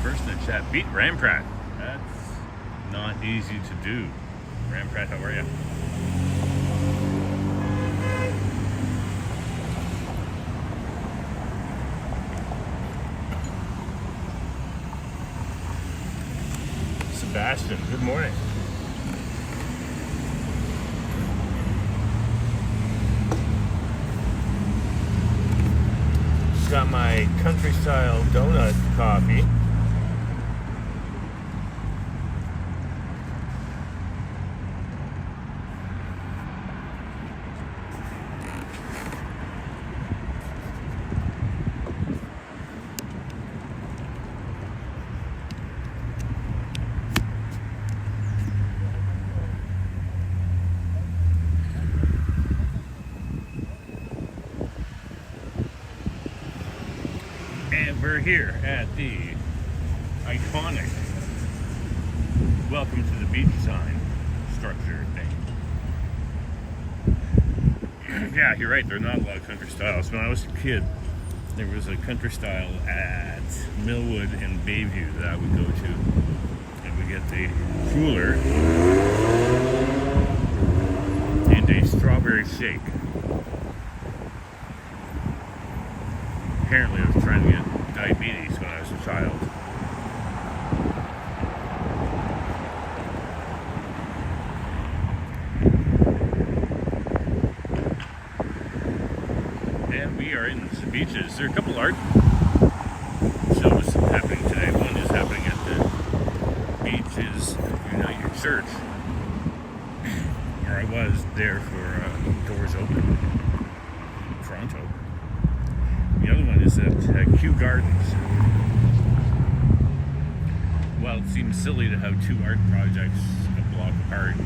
person to chat. Beat Ramprat. That's not easy to do. Ramprat, how are you? Sebastian, good morning. Got my country style donut coffee. And we're here at the iconic Welcome to the Beach sign structure thing. Yeah, you're right, there are not a lot of country styles. When I was a kid, there was a country style at Millwood and Bayview that I would go to. And we get the cooler and a strawberry shake. Apparently I was trying to get diabetes when I was a child. And we are in the beaches. There are a couple art shows happening today. One is happening at the Beaches United Church, where I was there for Doors Open, Toronto. The other one is at Kew Gardens. Well, it seems silly to have two art projects a block apart.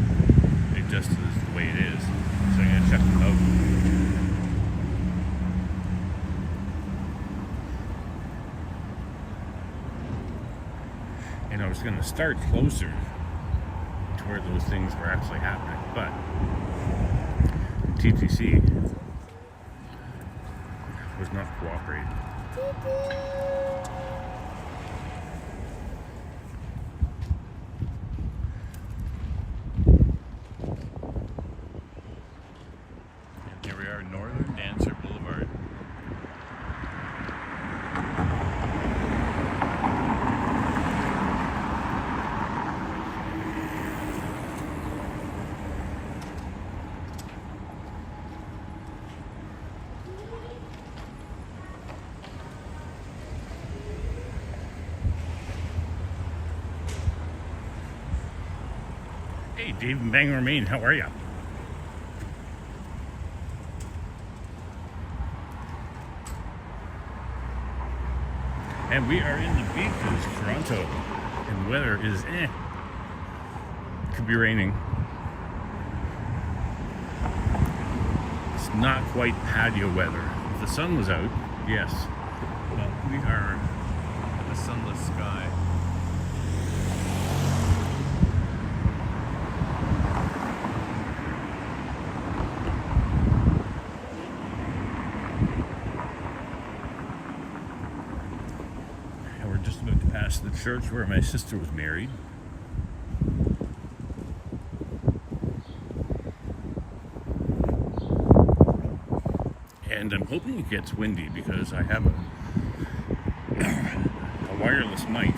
It just is the way it is. So I'm going to check them out. And I was going to start closer to where those things were actually happening. But TTC was not cooperating. And here we are, Northern Dancer Boulevard. Hey, Dave in Bangor, Maine, how are you? And we are in the beaches, Toronto, and the weather is Could be raining. It's not quite patio weather. If the sun was out, yes. But we are in a sunless sky. Just about to pass the church where my sister was married. And I'm hoping it gets windy because I have a wireless mic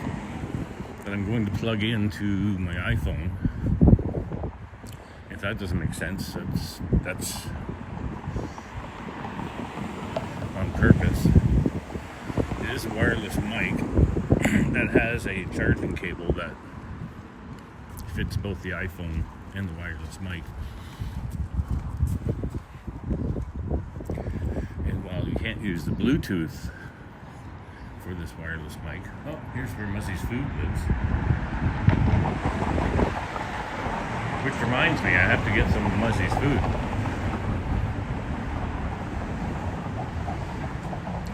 that I'm going to plug into my iPhone. If that doesn't make sense, that's on purpose. It is a wireless mic that has a charging cable that fits both the iPhone and the wireless mic. And while you can't use the Bluetooth for this wireless mic, oh, here's where Muzzy's Food lives. Which reminds me, I have to get some of Muzzy's Food.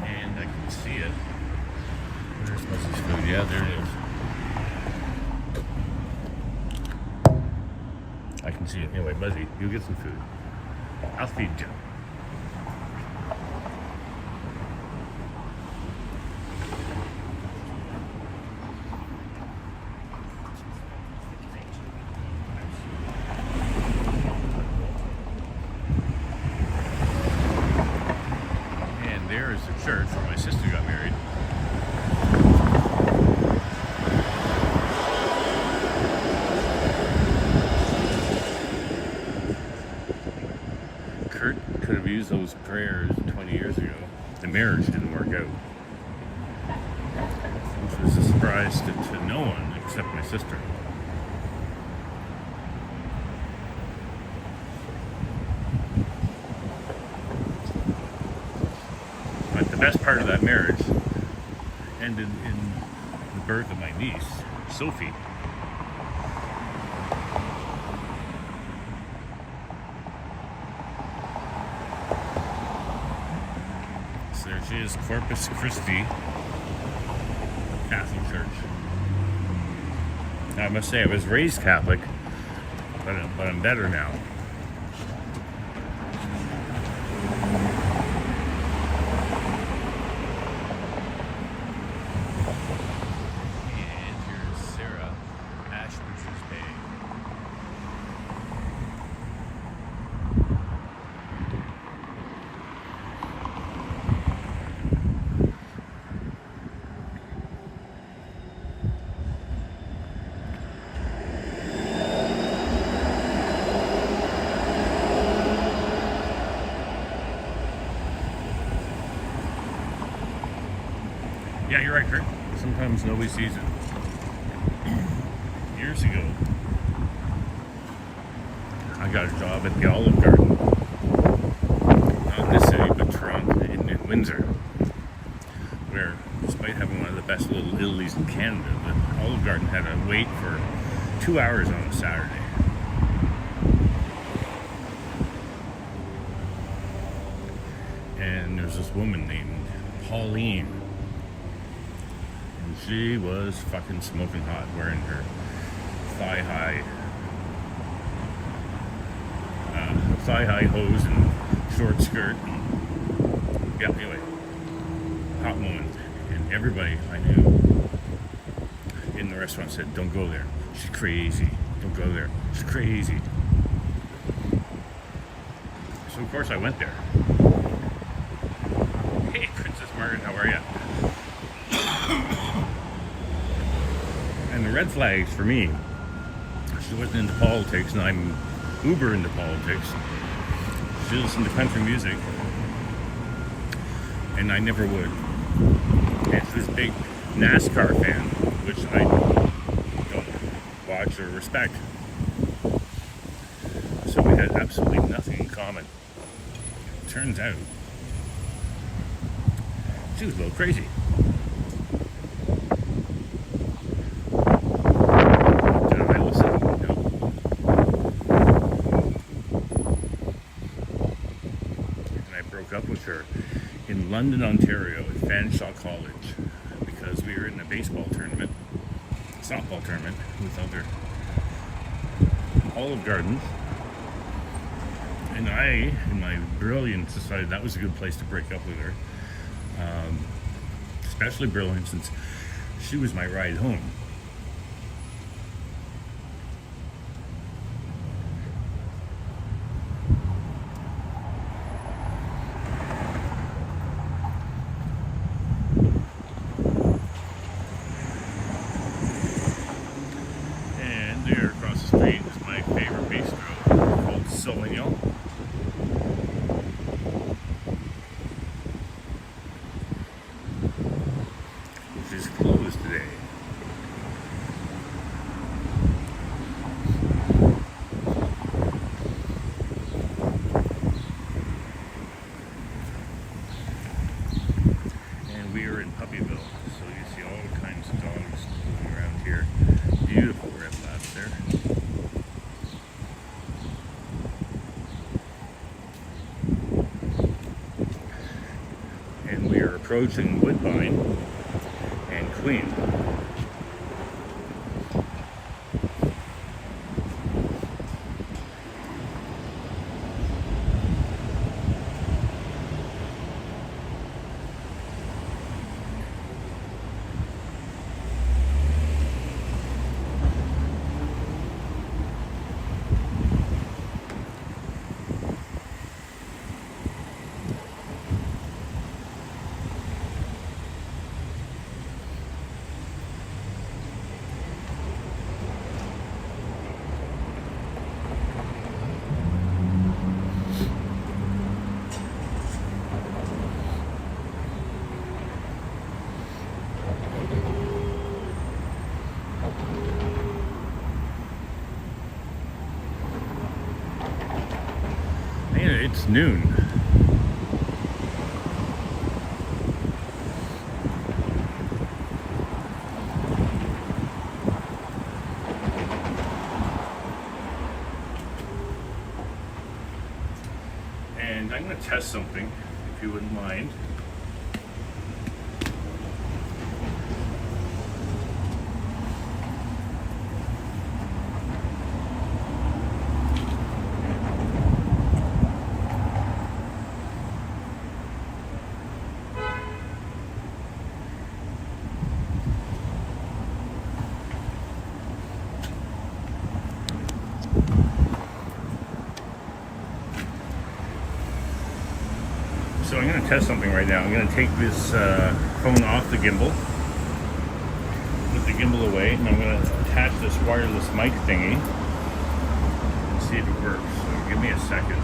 And I can see it. There's Muzzy's Food. Yeah, there it is. I can see it. Anyway, Muzzy, you get some food. I'll feed you. Kurt could have used those prayers 20 years ago. The marriage didn't work out, which was a surprise to no one except my sister. But the best part of that marriage ended in the birth of my niece, Sophie. So there she is, Corpus Christi Catholic Church. Now, I must say, I was raised Catholic, but I'm better now. Yeah, you're right, Kurt. Sometimes nobody sees it. Years ago, I got a job at the Olive Garden. Not in this city, but Toronto, in Windsor. Where, despite having one of the best little Italy's in Canada, the Olive Garden had a wait for 2 hours on a Saturday. And there's this woman named Pauline. She was fucking smoking hot, wearing her thigh-high hose and short skirt. And, yeah, anyway, hot woman. And everybody I knew in the restaurant said, "Don't go there. She's crazy. Don't go there. She's crazy." So of course I went there. Hey, Princess Margaret, how are you? And the red flags for me, she wasn't into politics, and I'm uber into politics. She listened to country music, and I never would. And she's this big NASCAR fan, which I don't watch or respect. So we had absolutely nothing in common. Turns out, she was a little crazy. Up with her in London, Ontario at Fanshawe College because we were in a softball tournament with other Olive Gardens, and I, in my brilliance, decided that was a good place to break up with her. Especially brilliant since she was my ride home. Is closed today. And we are in Puppyville, so you see all kinds of dogs moving around here. Beautiful red labs there. And we are approaching Woodbine and Queen. It's noon. And I'm going to test something, if you wouldn't mind. So I'm going to test something right now. I'm going to take this phone off the gimbal, put the gimbal away, and I'm going to attach this wireless mic thingy and see if it works. So give me a second.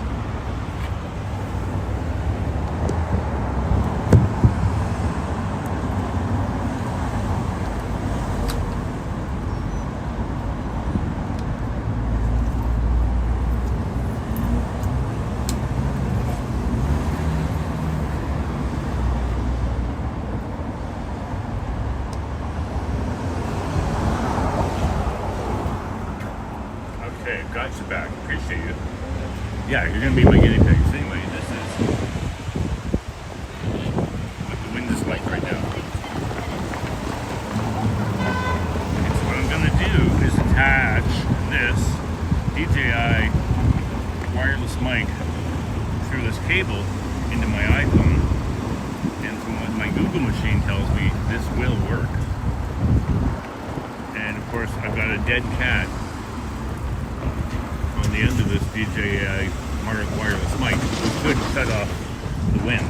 Okay, got you back. Appreciate you. Yeah, you're gonna be my guinea pigs. Anyway, this is what the wind is like right now. And so what I'm gonna do is attach this DJI wireless mic through this cable into my iPhone, and from what my Google machine tells me, this will work. And of course, I've got a dead cat on the end of this DJI wireless mic, which could shut off the wind.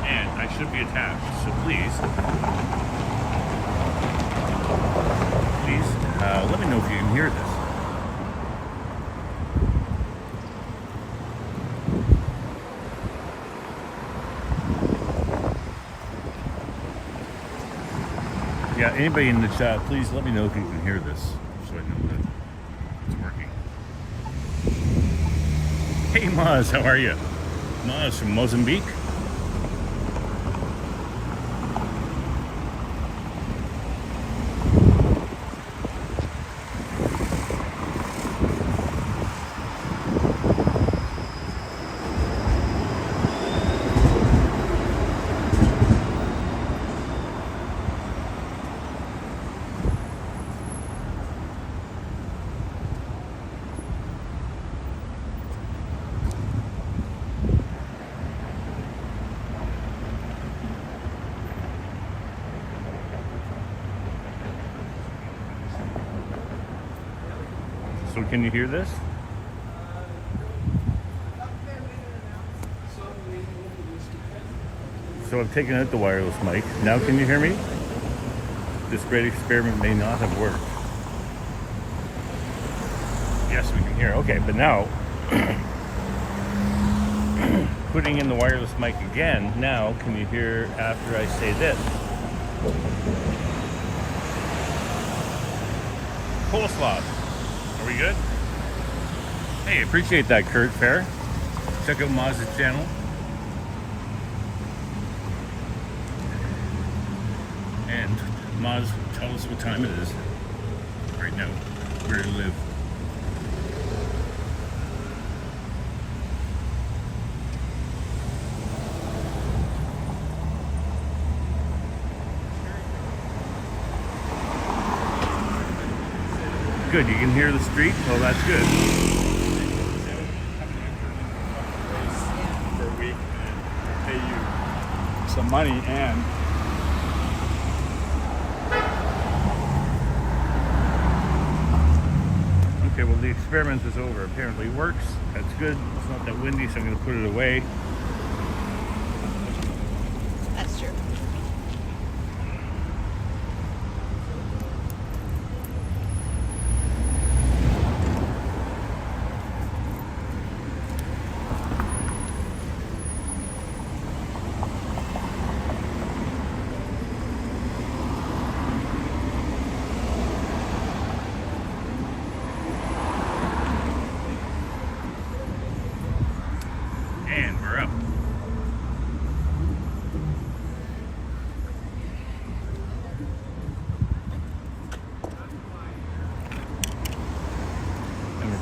And I should be attached, so please let me know if you can hear this. Yeah, anybody in the chat, please let me know if you can hear this, so I know that it's working. Hey Maz, how are you? Maz from Mozambique. So can you hear this? So I've taken out the wireless mic. Now can you hear me? This great experiment may not have worked. Yes, we can hear. Okay, but now putting in the wireless mic again, now can you hear after I say this? Coleslaw. Are we good? Hey, appreciate that, Kurt Fair. Check out Maz's channel. And Maz, tell us what time it is right now, where you live. Good, you can hear the street? Well, that's good. For a week and pay you some money and Okay, well the experiment is over. Apparently it works. That's good. It's not that windy, so I'm going to put it away. That's true.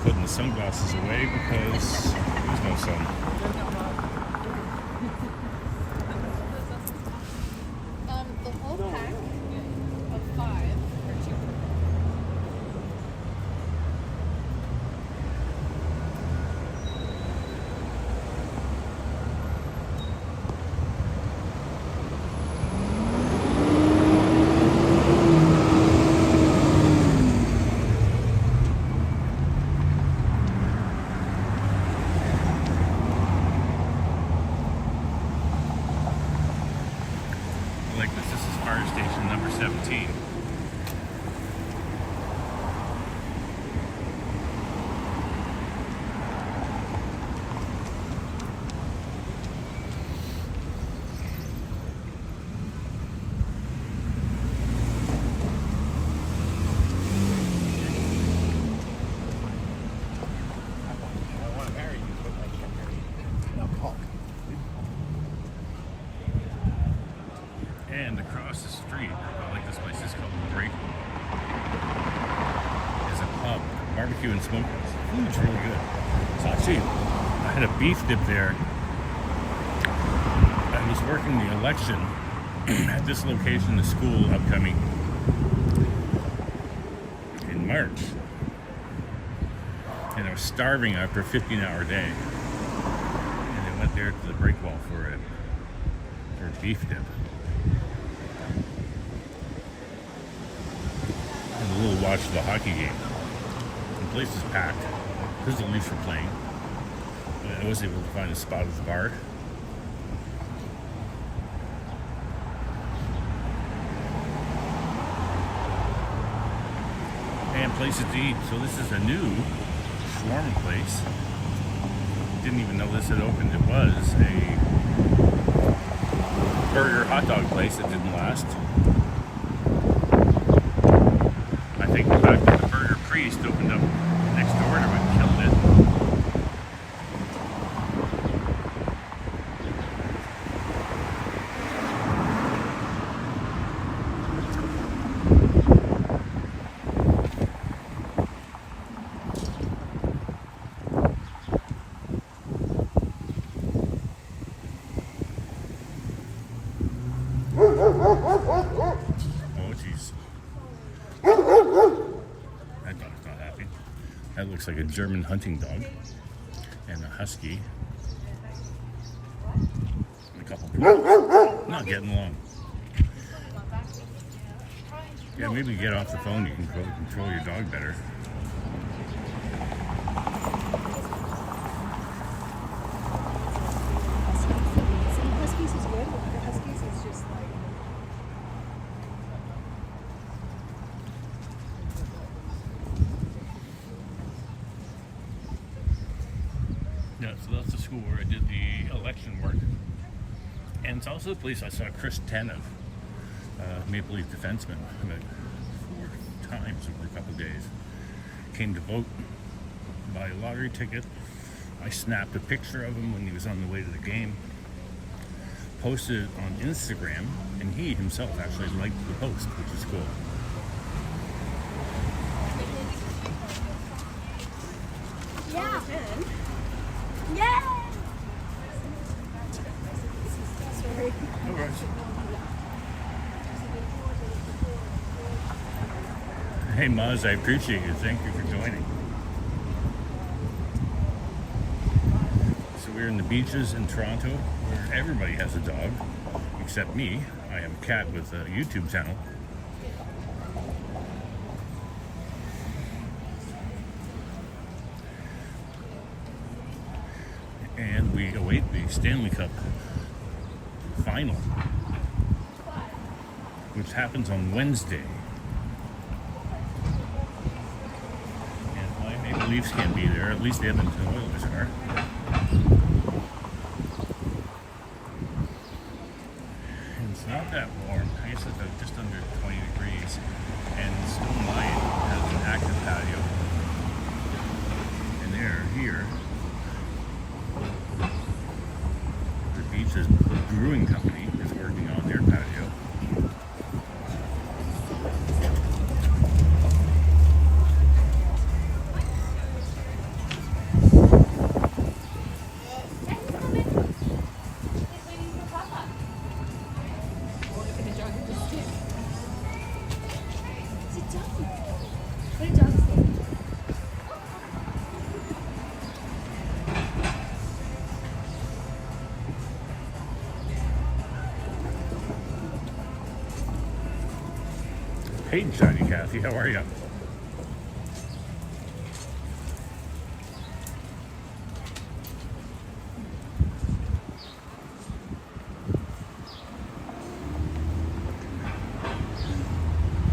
putting the sunglasses away because there's no sun. The whole pack of 5 for cheaper. Like this is fire station number 17. I want to marry you, but I can't marry you. No, Paul. And across the street, I like this place, it's called The Break. It's a pub, barbecue and smokers. Food's really good. So actually, I had a beef dip there. I was working the election at this location, the school upcoming in March. And I was starving after a 15-hour day. And I went there to the break wall for a beef dip. And a little watch of the hockey game. The place is packed. There's the Leafs were playing. I was able to find a spot at the bar. And places to eat. So this is a new shawarma place. Didn't even know this had opened. It was a burger hot dog place that didn't last. I think the fact that the Burger Priest opened up next door to it killed it. Oh, jeez. That dog's not happy. That looks like a German hunting dog. And a husky. And a couple people. Not getting along. Yeah, maybe get off the phone. You can control your dog better. Some Huskies is good, but the Huskies is just like. Yeah, so that's the school where I did the election work. And it's also the place I saw Chris Tanev, Maple Leaf defenseman, about 4 times over a couple of days. Came to vote, buy a lottery ticket. I snapped a picture of him when he was on the way to the game, posted it on Instagram, and he himself actually liked the post, which is cool. Yeah. Yeah. Sorry. No worries. Hey Maz, I appreciate you. Thank you for joining. So we're in the beaches in Toronto where everybody has a dog, except me. I have a cat with a YouTube channel. And we await the Stanley Cup final, which happens on Wednesday. And my Maple Leafs can't be there, at least the Edmonton Oilers are. And it's not that warm. I guess it's about just under 20 degrees. And Stone Lion has an active patio. And they're here. The Beaches Brewing Company is working on their patio. Hey, Johnny Kathy, how are you?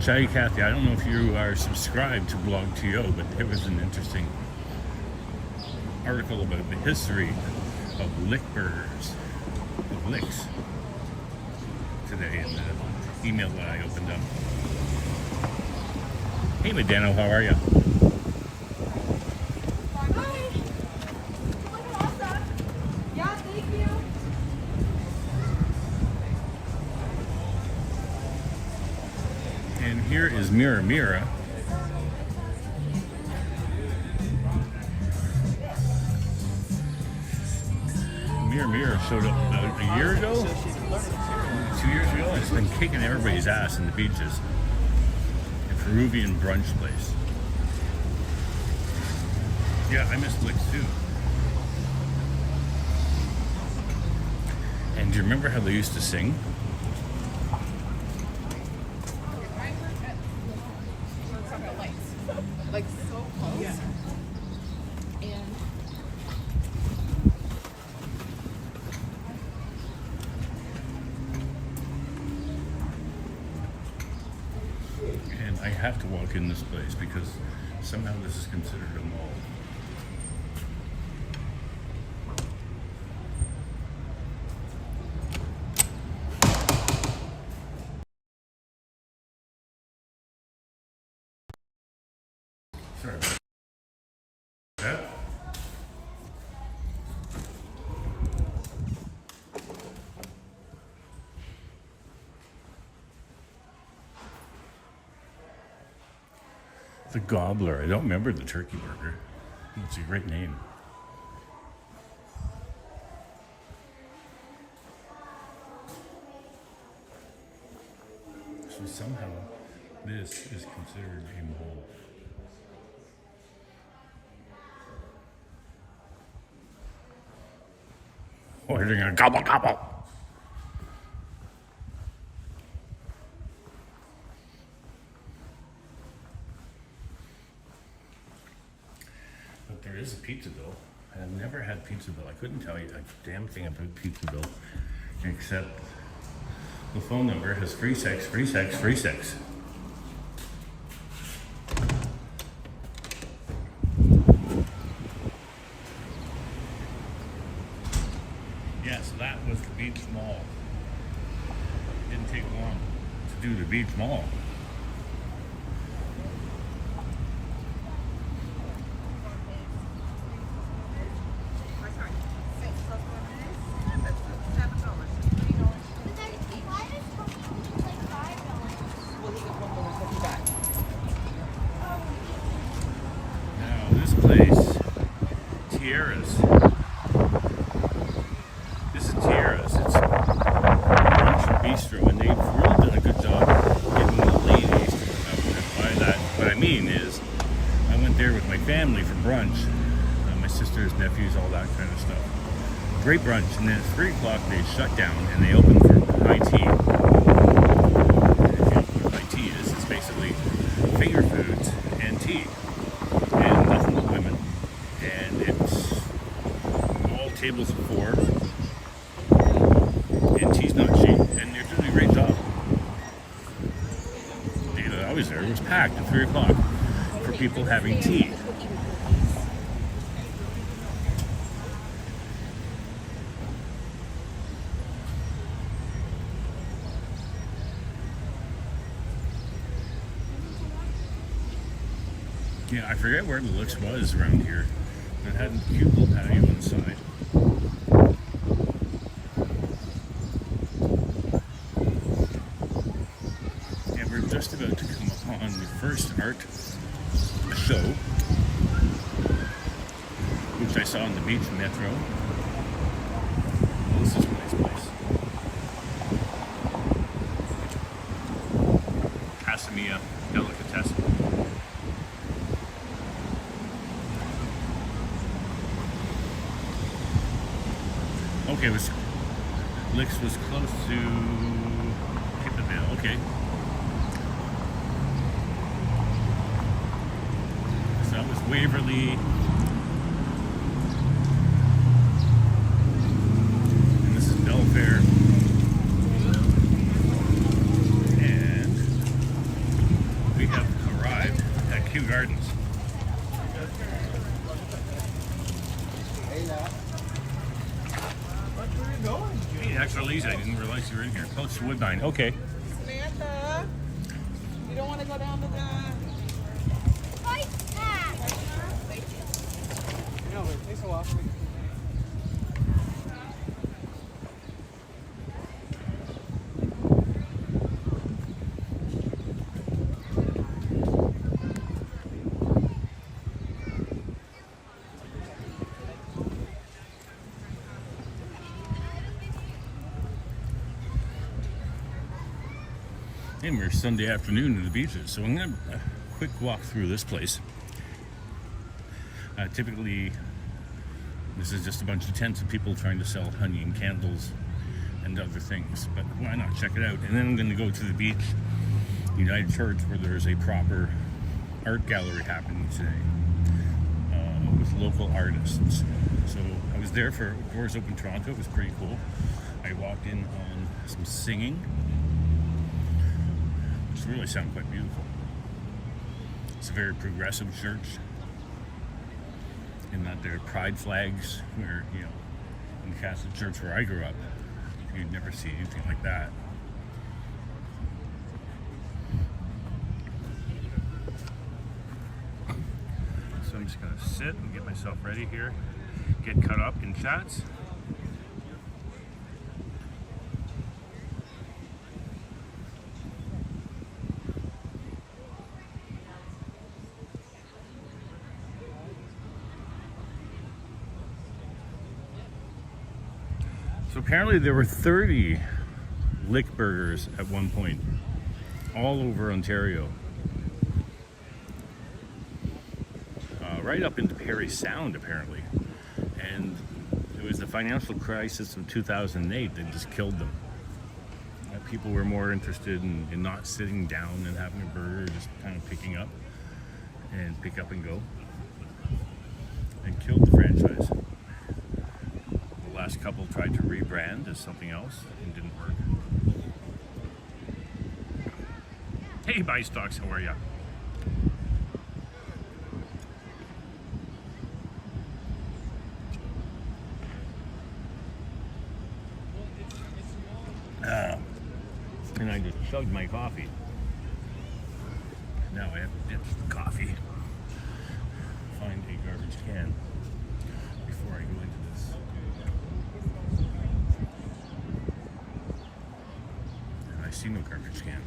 Johnny Kathy, I don't know if you are subscribed to BlogTO, but there was an interesting article about the history of lick burgers, of licks, today in the email that I opened up. Hey, Medano, how are you? Hi. Look at awesome. Yeah, thank you. And here is Mira Mira. Mira Mira showed up about a year ago, 2 years ago, and it's been kicking everybody's ass in the beaches. A Peruvian brunch place. Yeah, I miss licks too. And do you remember how they used to sing? I work at the lights. Like so close. Yeah. And And I have to walk in this place because somehow this is considered a mall. Sorry about that. The Gobbler. I don't remember the turkey burger. It's a great name. So somehow this is considered a mall. Ordering a gobble gobble. But there is a Pizzaville. I've never had Pizzaville. I couldn't tell you a damn thing about Pizzaville except the phone number has free sex, free sex, free sex. Yeah, so that was the beach mall. Didn't take long to do the beach mall. Now this place, Tierra's. This is Tierra's. It's a brunch bistro, and they've really done a good job getting the ladies to come out. And by that, what I mean is, I went there with my family for brunch. My sisters, nephews, all that kind of stuff. Great brunch, and then at 3 o'clock they shut down and they opened for high tea. And if you know what high tea is, it's basically finger foods and tea. And nothing but women. And it's all tables of 4. And tea's not cheap. And they're doing a great job. The day that I was there, it was packed at 3 o'clock for people having tea. Yeah, I forget where the Lux was around here. It had a cute little patio inside. And we're just about to come upon the first art show, which I saw on the beach metro. Well, this is a nice place. Casamia Delicatessen. Okay, Licks was close to Pippaville. Okay. Waverly. And this is Belfair. And we have arrived at Kew Gardens. Hey, extra lazy. I didn't realize you were in here. Close to Woodbine. Okay. Samantha, you don't want to go down to the... No, but it takes a while for me. And we're Sunday afternoon in the beaches, so I'm going to quick walk through this place. Typically, this is just a bunch of tents of people trying to sell honey and candles and other things, but why not check it out? And then I'm going to go to the beach, United Church, where there's a proper art gallery happening today with local artists. So I was there for Doors Open Toronto. It was pretty cool. I walked in on some singing, which really sound quite beautiful. It's a very progressive church in that there are pride flags where, you know, in the Catholic Church where I grew up, you'd never see anything like that. So I'm just going to sit and get myself ready here, get cut up in chats. So apparently there were 30 lick burgers at one point, all over Ontario. Right up into Parry Sound, apparently. And it was the financial crisis of 2008 that just killed them. People were more interested in not sitting down and having a burger, just kind of picking up and pick up and go. And killed the franchise. The last couple tried to rebrand as something else and didn't work. Hey, Buy Stocks, how are ya? And I just chugged my coffee. Now I have to ditch the coffee. Find a garbage can before I go into this. And I see no garbage can.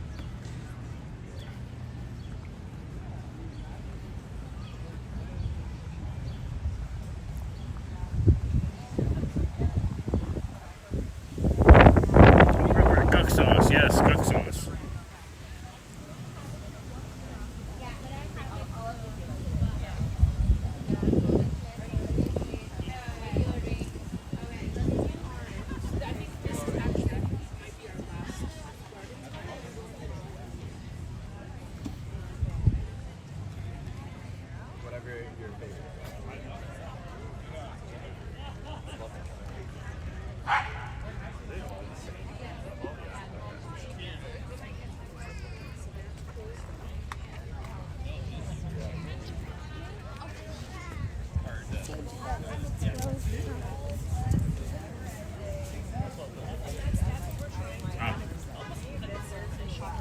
Duck sauce, yes, duck sauce. Whatever your favorite.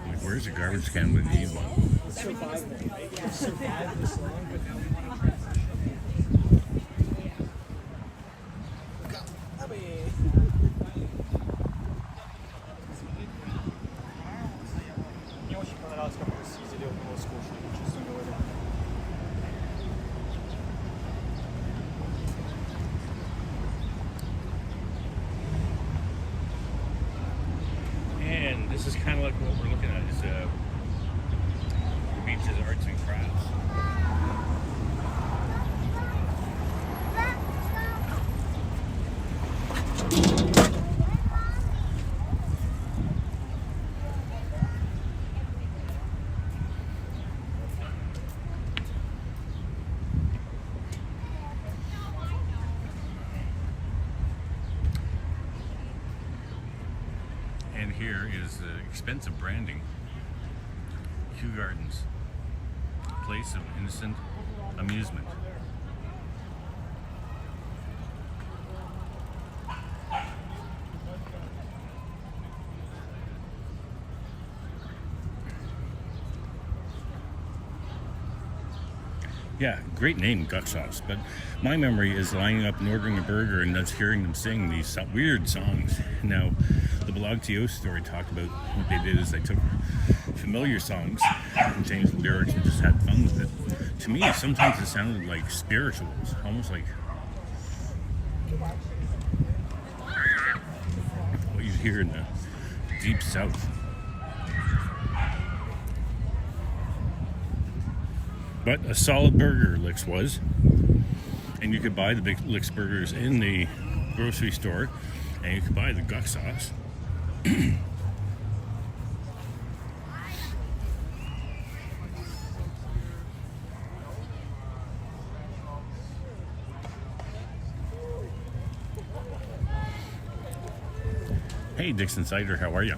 Like, where's a garbage can when you need one? Survive this long, but now we want to Не очень понравилось, как мы съездили в Новоскошку, честно говоря. And this is kind of like what we're looking at is the beach's arts and crafts. here is expensive branding. Kew Gardens, place of innocent amusement. Yeah, great name, Guck Sauce. But my memory is lining up and ordering a burger and just hearing them sing these weird songs. Now, the Blog TO story talked about what they did is they took familiar songs and changed the lyrics and just had fun with it. To me, sometimes it sounded like spirituals, almost like what you'd hear in the deep south. But a solid burger, Licks was. And you could buy the big Licks burgers in the grocery store, and you could buy the Guck Sauce. Hey, Dixon Cider, how are you?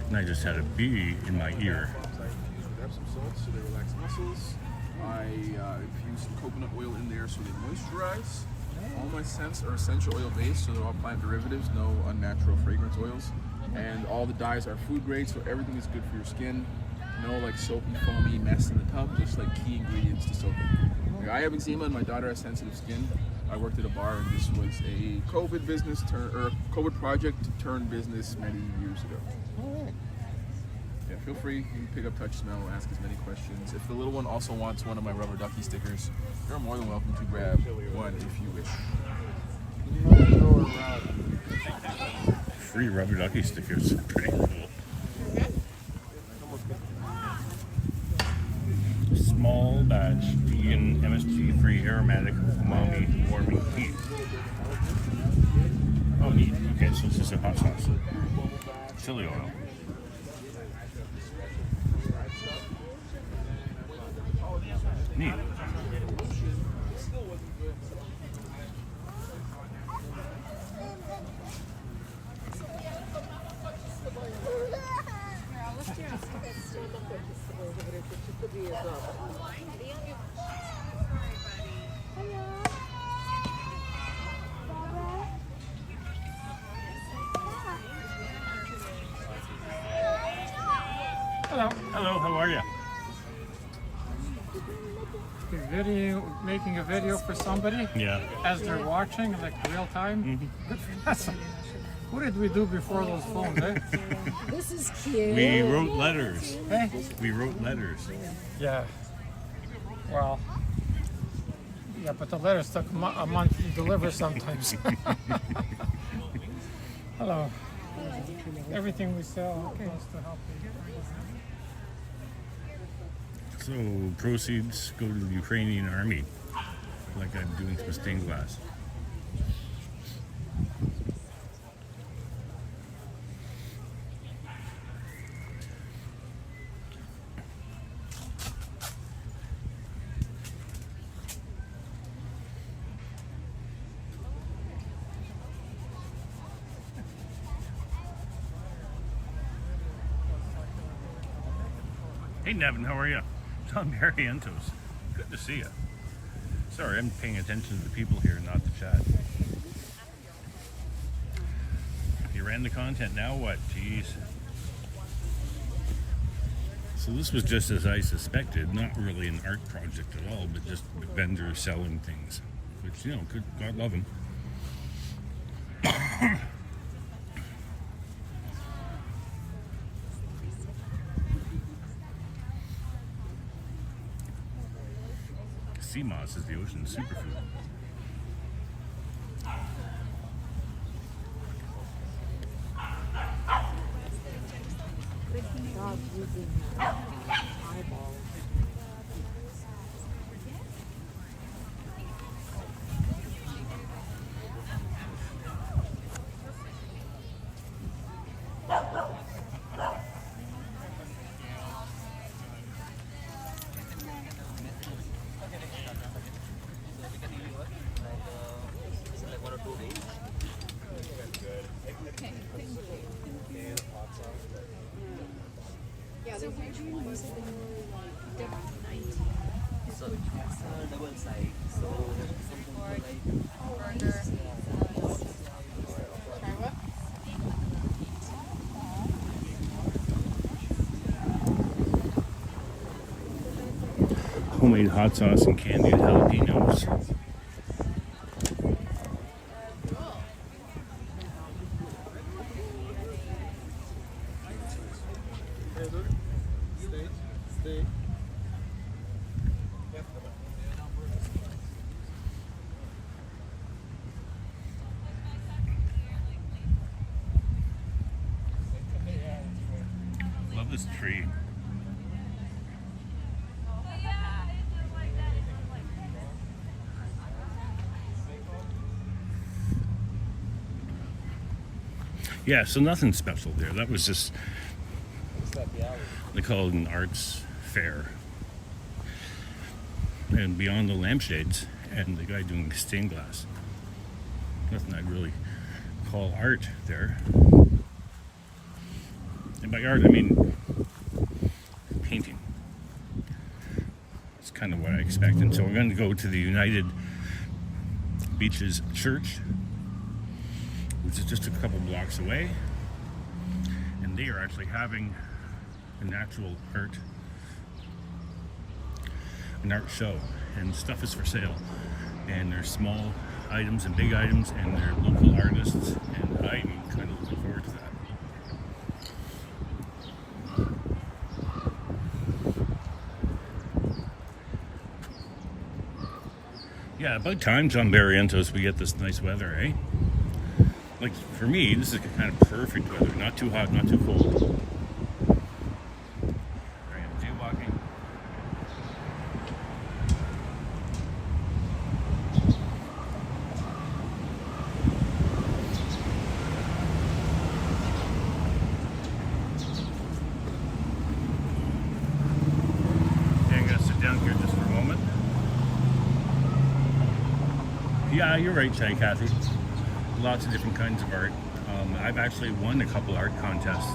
And I just had a bee in my ear. Grab some salt so they relax muscles. I infuse some coconut oil in there so they moisturize. All my scents are essential oil based, so they're all plant derivatives, no unnatural fragrance oils. And all the dyes are food grade, so everything is good for your skin. No like soapy, foamy mess in the tub, just like key ingredients to soak it. Like, I have eczema and my daughter has sensitive skin. I worked at a bar and this was a COVID business COVID project turned business many years ago. Yeah, feel free. You can pick up touch smell, ask as many questions. If the little one also wants one of my rubber ducky stickers, you're more than welcome to grab one if you wish. Free rubber ducky stickers, pretty cool. Small batch vegan MSG free aromatic umami warming heat. Oh, neat. Okay, so it's just a hot sauce. Chili oil. Neat. Hello. Hello, how are you? Making a video for somebody Yeah. as they're watching, like real time. Good for us. What did we do before those phones, eh? This is cute. We wrote letters. Hey? We wrote letters. Yeah. Well. Yeah, but the letters took a month to deliver sometimes. Hello. Everything we sell goes to help people. So proceeds go to the Ukrainian army, like I'm doing some stained glass. Hey Nevin, how are you? Tom Barrientos. Good to see you. Sorry, I'm paying attention to the people here, not the chat. You ran the content, now what? Jeez. So this was just as I suspected, not really an art project at all, but just vendors selling things. Which, you know, good, God love them. Sea moss is the ocean's superfood. Stop using eyeballs. So which one is it? So it's double side. So something like Burger. Sorry, what? Homemade hot sauce and candied jalapenos. Stay. Love this tree. Yeah, so nothing special there. That was just, they call it an arts fair. And beyond the lampshades and the guy doing stained glass, nothing I'd really call art there. And by art, I mean painting. That's kind of what I expect. And so we're going to go to the United Beaches Church, which is just a couple blocks away. And they are actually having an actual art show, and stuff is for sale. And there's small items and big items, and they're local artists, and I'm kind of looking forward to that. Yeah, about time, John Barrientos, we get this nice weather, eh? Like, for me, this is kind of perfect weather. Not too hot, not too cold. Right, jaywalking. Okay, I'm gonna sit down here just for a moment. Yeah, you're right, Chai Kathy. Lots of different kinds of art. I've actually won a couple art contests,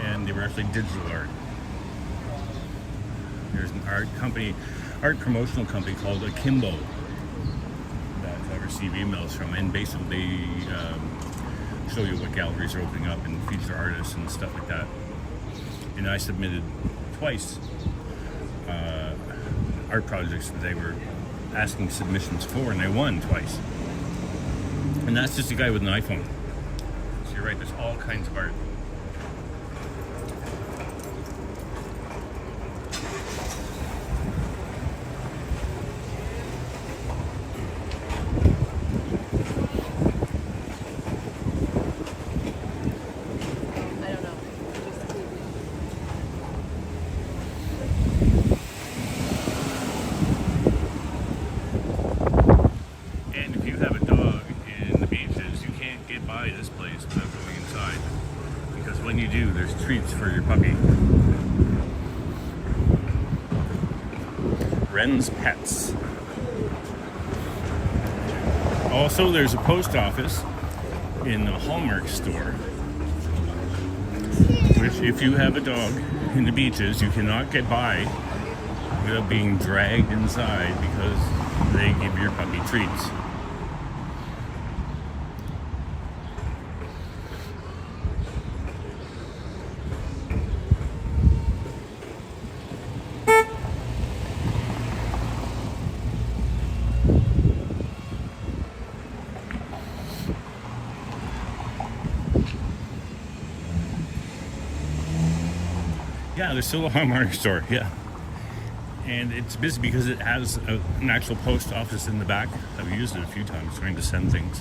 and they were actually digital art. There's an art promotional company called Akimbo that I receive emails from, and basically they show you what galleries are opening up and feature artists and stuff like that. And I submitted twice art projects that they were asking submissions for, and I won twice. And that's just a guy with an iPhone. So you're right, there's all kinds of art. I don't know. And if you have a dog in the beaches, you can't get by this place without going inside. Because when you do, there's treats for your puppy. Wren's Pets. Also, there's a post office in the Hallmark store, which if you have a dog in the beaches, you cannot get by without being dragged inside because they give your puppy treats. Yeah, there's still a Hallmark store, yeah. And it's busy because it has an actual post office in the back. I've used it a few times trying to send things.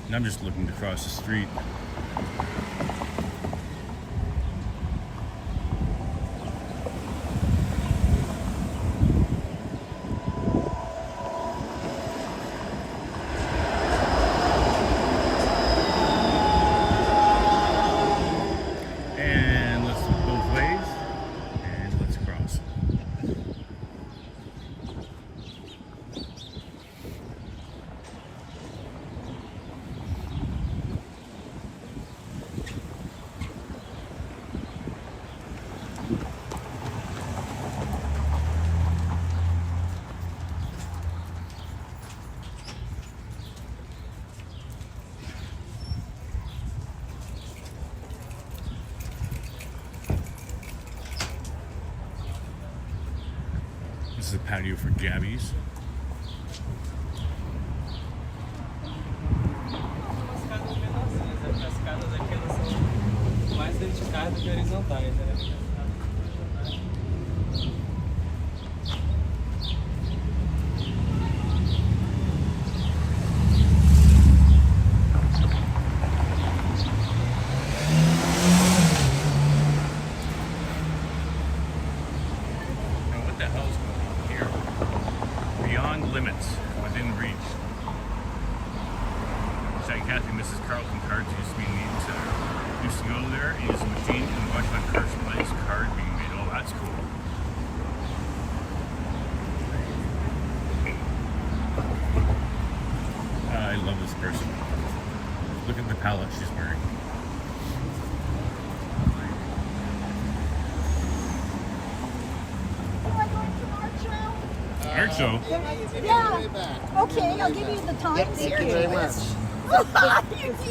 And I'm just looking to cross the street. And let's look both ways, and let's cross. is a patio for Gabby's. As casas aqui elas são mais verticais do que horizontais, né? Now what the hell's going on here? Beyond limits, within reach. St. Kathy, Mrs. Carlton Cards used to be in the Eaton Center. Used to go there and use a machine and watch my personalized card being made. Oh, that's cool. I love this person. Look at the palette she's wearing. Art show? Yeah. Okay, I'll give you the times here.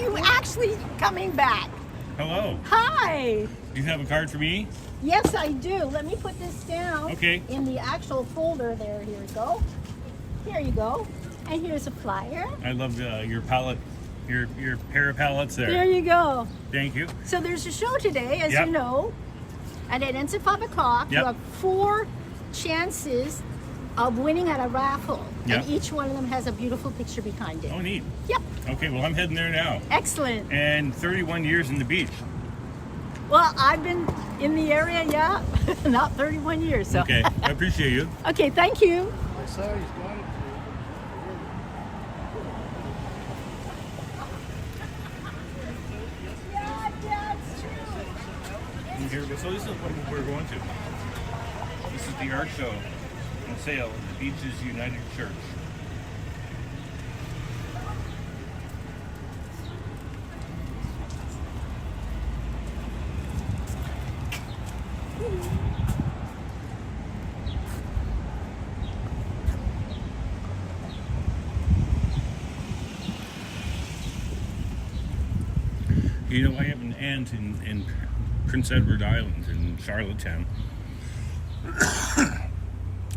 you actually coming back. Hello. Hi. Do you have a card for me? Yes, I do. Let me put this down. Okay. In the actual folder there. Here we go. Here you go. And here's a flyer. I love your palette, your pair of palettes there. There you go. Thank you. So there's a show today, as Yep. you know, and it ends at 5 o'clock. Yep. You have 4 chances of winning at a raffle. Yep. And each one of them has a beautiful picture behind it. Oh, neat. Yep. Okay, well, I'm heading there now. Excellent. And 31 years in the beach. Well, I've been in the area, yeah, not 31 years. So. Okay, I appreciate you. Okay, thank you. I saw he's got it. Here we go. So this is what we're going to. This is the art show on sale at the Beaches United Church. You know, I have an aunt in Prince Edward Island in Charlottetown,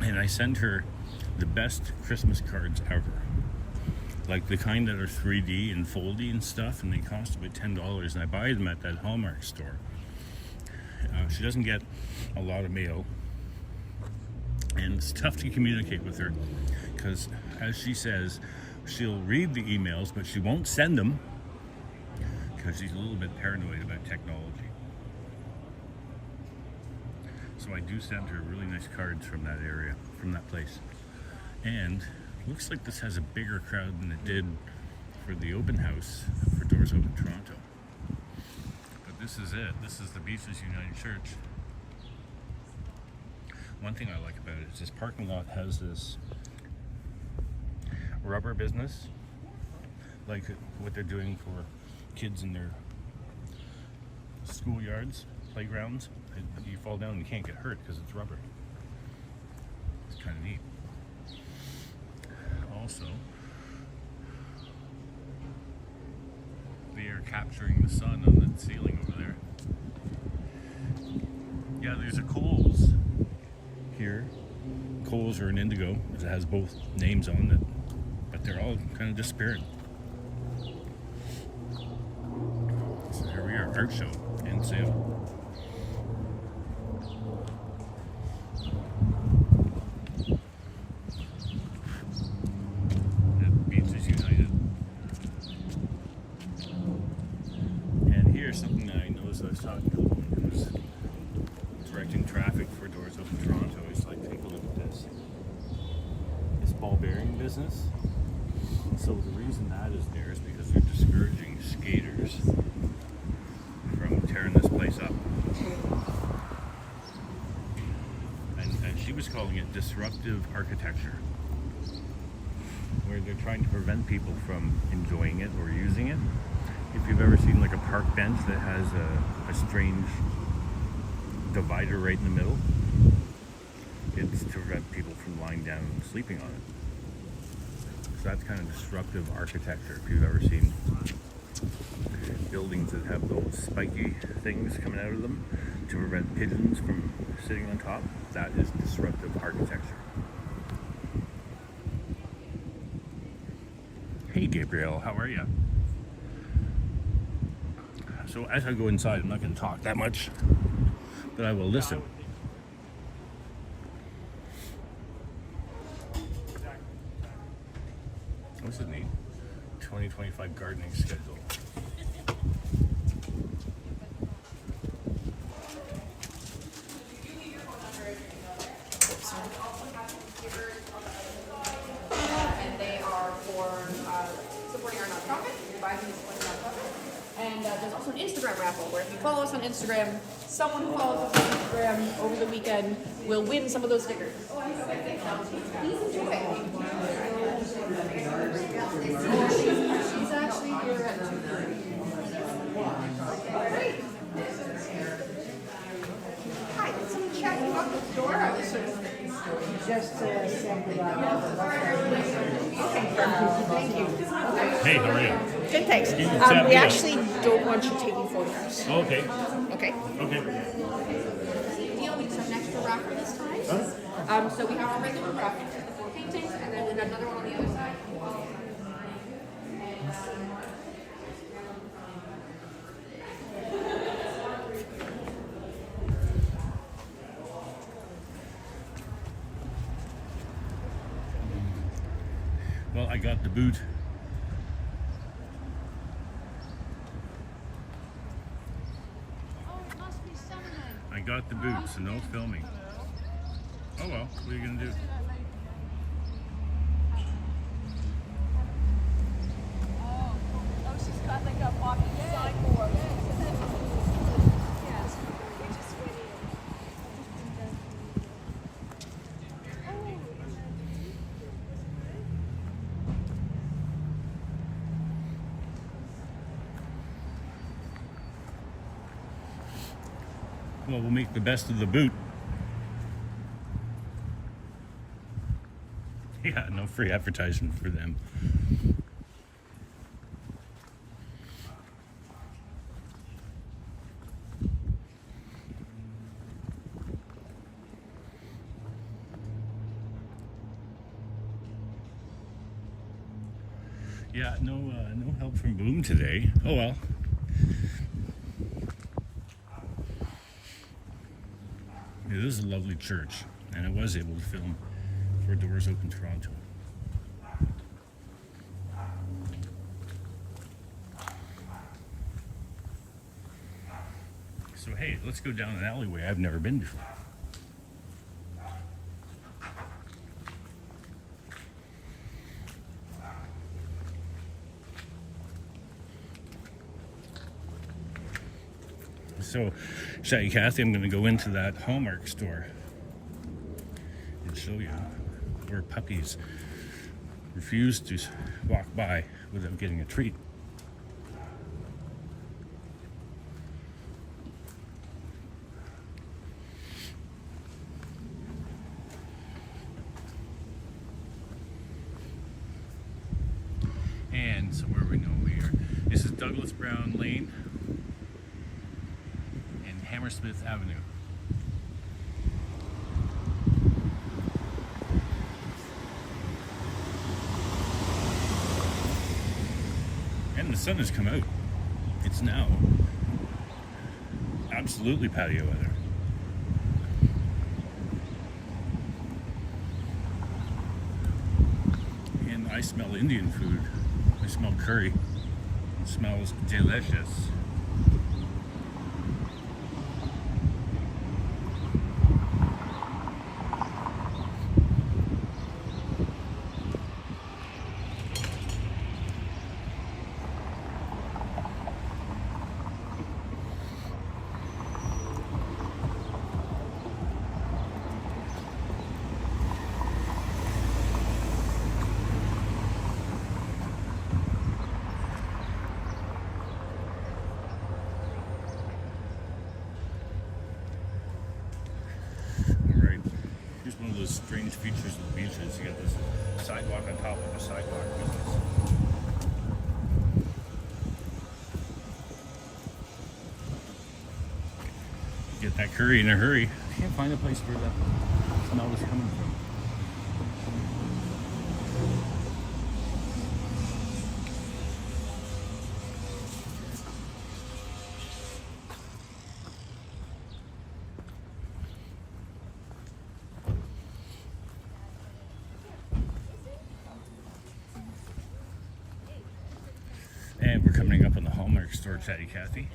and I send her the best Christmas cards ever. Like the kind that are 3D and foldy and stuff, and they cost about $10, and I buy them at that Hallmark store. She doesn't get a lot of mail, and it's tough to communicate with her because, as she says, she'll read the emails, but she won't send them because she's a little bit paranoid about technology. So I do send her really nice cards from that area, from that place. And looks like this has a bigger crowd than it did for the open house for Doors Open Toronto. But this is it. This is the Beaches United Church. One thing I like about it is this parking lot has this rubber business, like what they're doing for kids in their schoolyards, playgrounds. You fall down and you can't get hurt because it's rubber. It's kind of neat. Also, they are capturing the sun on the ceiling over there. Yeah, there's a Kohl's here. Kohl's or an Indigo. It has both names on it, but they're all kind of disappearing. So here we are, art show and sale. At Beaches United. And here's something that I noticed. I was talking to the woman who's directing traffic for Doors Open Toronto. He's like, take a look at this. This ball bearing business. So the reason that is there is because they're discouraging skaters from tearing this place up. And she was calling it disruptive architecture, where they're trying to prevent people from enjoying it or using it. If you've ever seen like a park bench that has a strange divider right in the middle, it's to prevent people from lying down and sleeping on it. So that's kind of disruptive architecture if you've ever seen buildings that have those spiky things coming out of them to prevent pigeons from sitting on top. That is disruptive architecture. Hey Gabriel, how are you? So as I go inside, I'm not going to talk that much, but I will listen. What's the name? 2025 gardening schedule. And they are for supporting our nonprofit. You buy these supporting our nonprofit. And there's also an Instagram raffle where if you follow us on Instagram, someone who follows us on Instagram over the weekend will win some of those stickers. Please enjoy. She's actually here at 2:30. Great. Hi, did someone check you out the door? I was sort of Just to send it out. okay, perfect. Thank you. Hey, how are you? Good, thanks. You can tap We me up. actually don't want you taking photographs. Oh, okay. Okay. Okay. Deal, we just have an extra wrapper this time. So we have our regular wrapper, the 4 paintings, and then we've got another one on the other side. Well, I got the boot. Oh, it must be summer. I got the boot, so no filming. Oh well, what are you gonna do? Oh, she's got like a walking sideboard. Yes, we just went in. Well, we'll make the best of the boot. Yeah, no free advertisement for them. Yeah, no help from Boom today. Oh well. It is a lovely church, and I was able to film for Doors Open Toronto. So hey, let's go down an alleyway I've never been before. So, Shy Kathy, I'm going to go into that Hallmark store and show you where puppies refuse to walk by without getting a treat. And so where we know we are, this is Douglas Brown Lane and Hammersmith Avenue. And the sun has come out. It's now absolutely patio weather. And I smell Indian food. I smell curry. It smells delicious. Alright, here's one of those strange features of the beaches. You got this sidewalk on top of a sidewalk. Get that curry in a hurry. Can't find a place where that smell is coming from. And we're coming up on the Hallmark store, Chatty Cathy.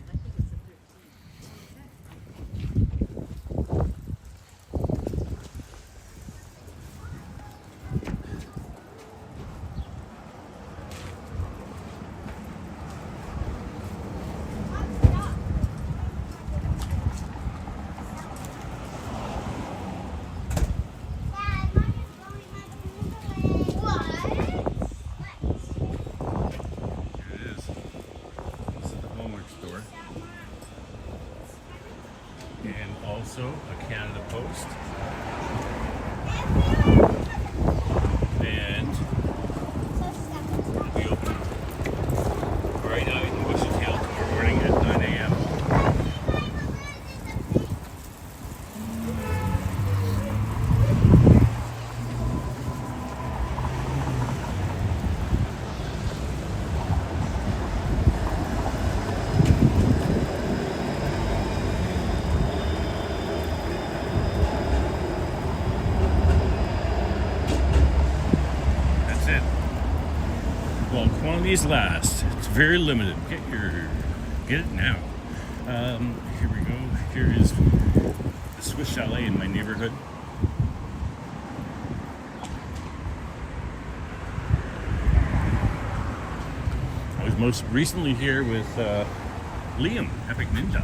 And also a Canada Post. And it'll be open right out in Bushy Tail tomorrow morning at 9 a.m. Well, quantities last. It's very limited. Get it now. Here we go. Here is the Swiss Chalet in my neighborhood. I was most recently here with Liam, Epic Ninja.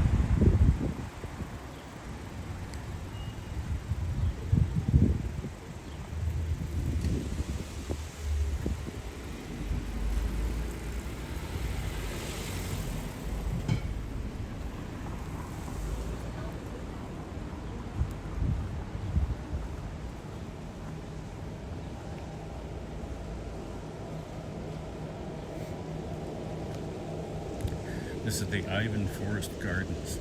This is the Ivan Forest Gardens.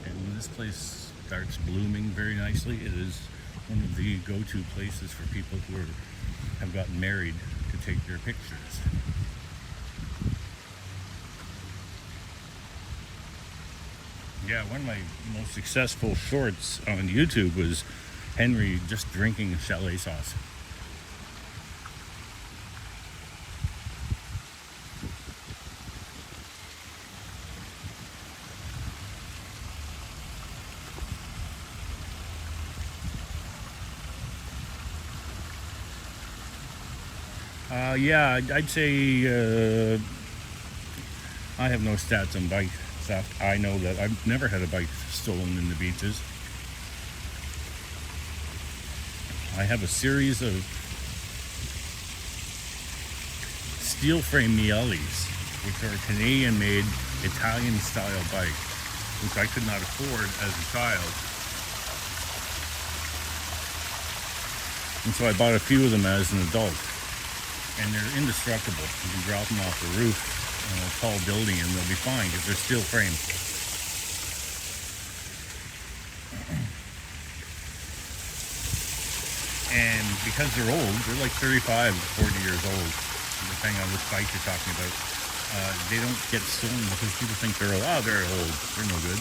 And when this place starts blooming very nicely, it is one of the go-to places for people who have gotten married to take their pictures. Yeah, one of my most successful shorts on YouTube was Henry just drinking chalet sauce. Yeah, I'd say I have no stats on bike theft. I know that I've never had a bike stolen in the beaches. I have a series of steel frame Mielis, which are a Canadian-made, Italian-style bike, which I could not afford as a child. And so I bought a few of them as an adult. And they're indestructible. You can drop them off the roof of a tall building and they'll be fine because they're steel frame. And because they're old, they're like 35 to 40 years old, depending on which bike you're talking about. They don't get stolen because people think they're very old. They're no good.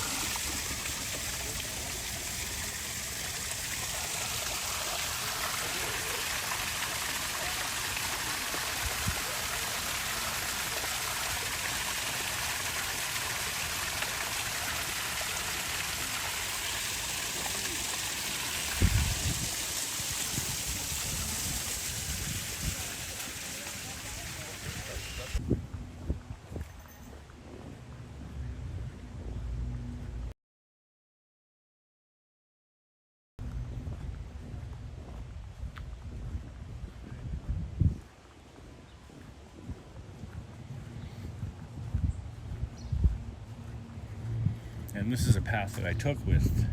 And this is a path that I took with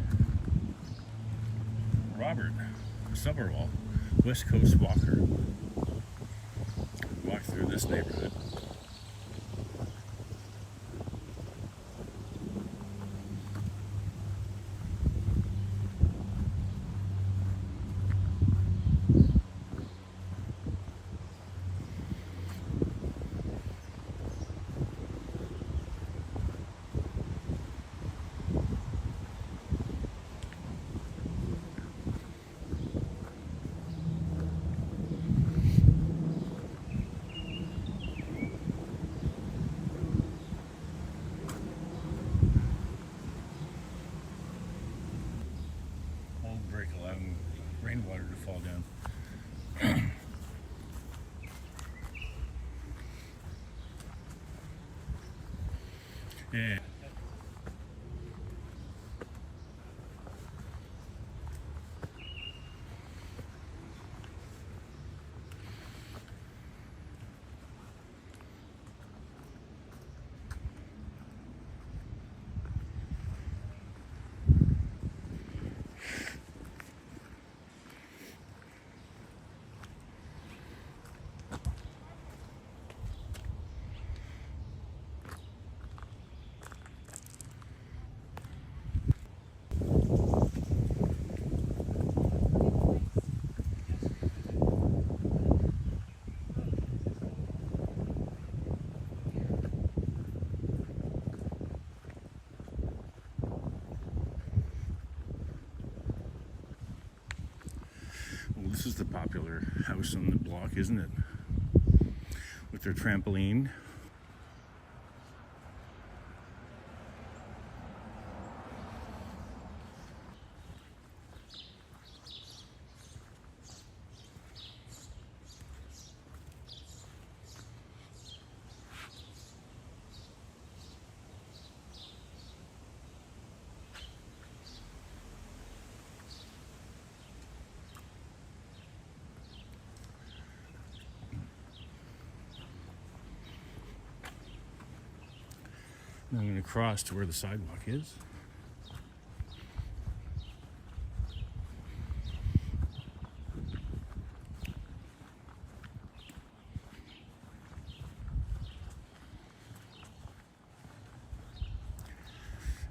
Robert Summerwall, West Coast walker. Walked through this neighborhood. break, allowing rainwater to fall down. Yeah. Well, this is the popular house on the block, isn't it? With their trampoline. Now I'm going to cross to where the sidewalk is.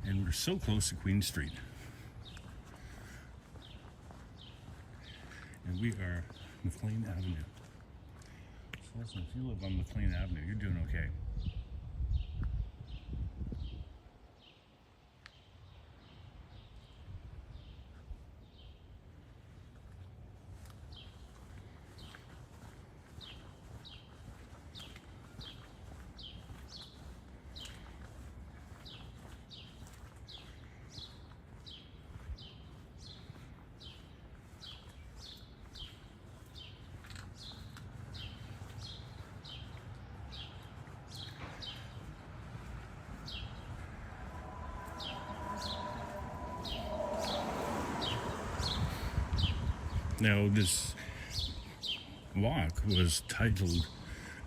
And we're so close to Queen Street. And we are McLean Avenue. So listen, if you live on McLean Avenue, you're doing okay. Now, this walk was titled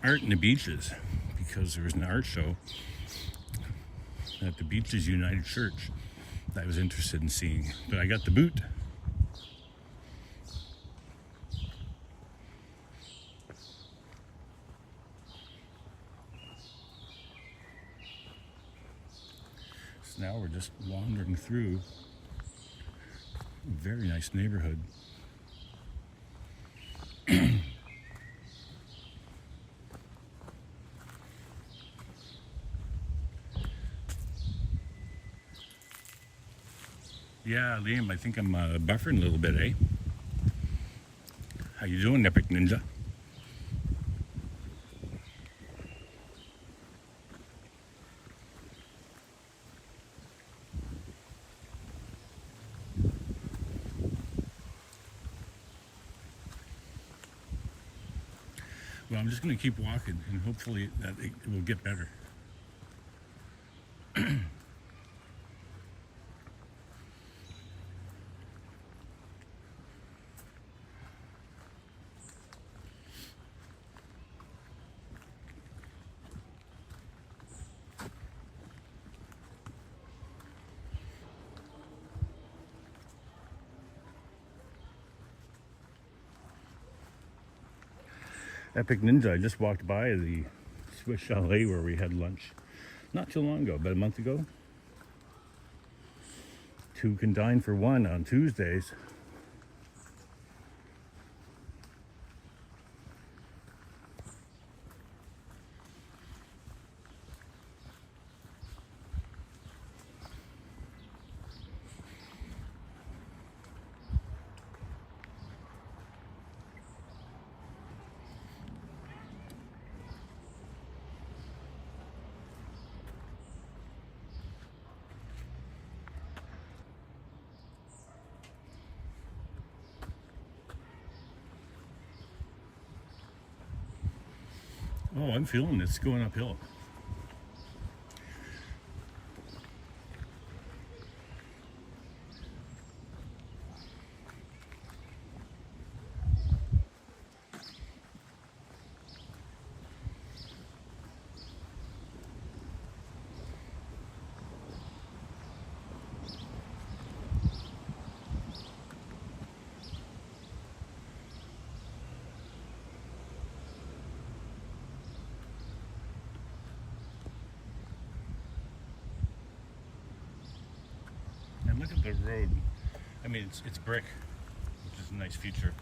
Art in the Beaches because there was an art show at the Beaches United Church that I was interested in seeing, but I got the boot. So now we're just wandering through a very nice neighborhood. Yeah, Liam, I think I'm buffering a little bit, eh? How you doing, Epic Ninja? Well, I'm just going to keep walking, and hopefully that it will get better. Epic Ninja, I just walked by the Swiss Chalet where we had lunch not too long ago, about a month ago. Two can dine for one on Tuesdays. Oh, I'm feeling it's going uphill. And look at the road. I mean, it's brick, which is a nice feature.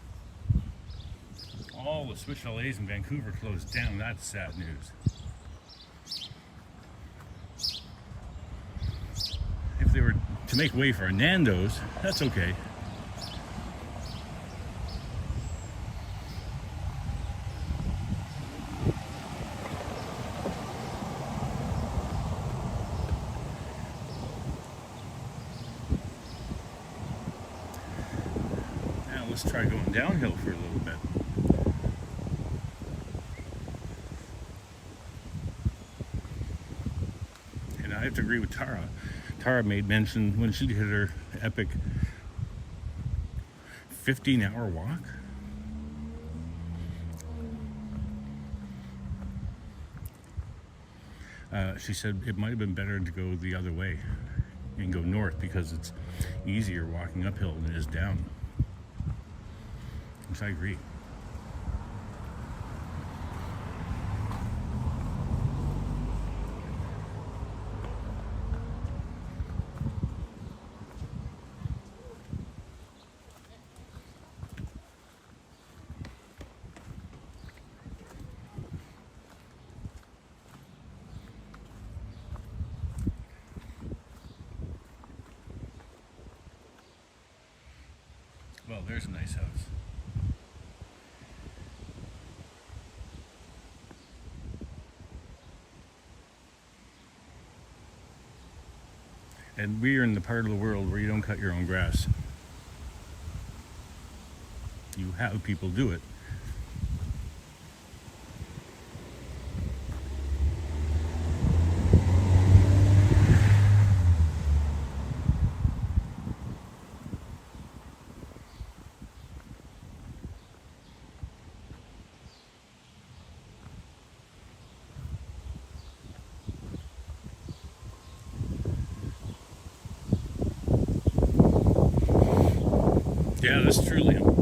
All the Swiss chalets in Vancouver closed down. That's sad news. If they were to make way for a Nando's, that's okay. Now let's try going downhill for a little bit. And I have to agree with Tara. Tara made mention when she did her epic 15-hour walk. She said it might have been better to go the other way and go north because it's easier walking uphill than it is down. Which I agree. Well, there's a nice house. And we're in the part of the world where you don't cut your own grass. You have people do it. Yeah, that's true, Liam.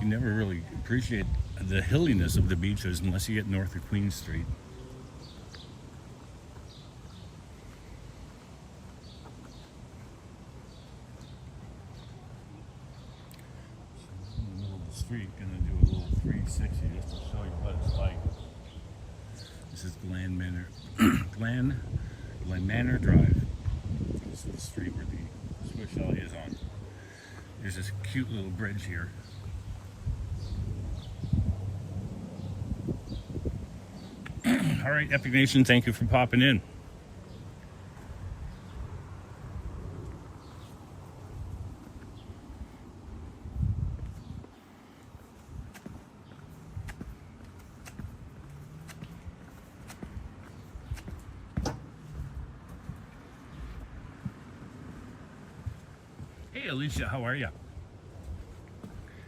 You never really appreciate the hilliness of the beaches unless you get north of Queen Street. So in the middle of the street, gonna do a little 360 just to show you what it's like. This is Glen Manor, Glen Manor Drive. This is the street where the Swiss Chalet is on. There's this cute little bridge here. All right, Epic Nation, thank you for popping in. Hey Alicia, how are you?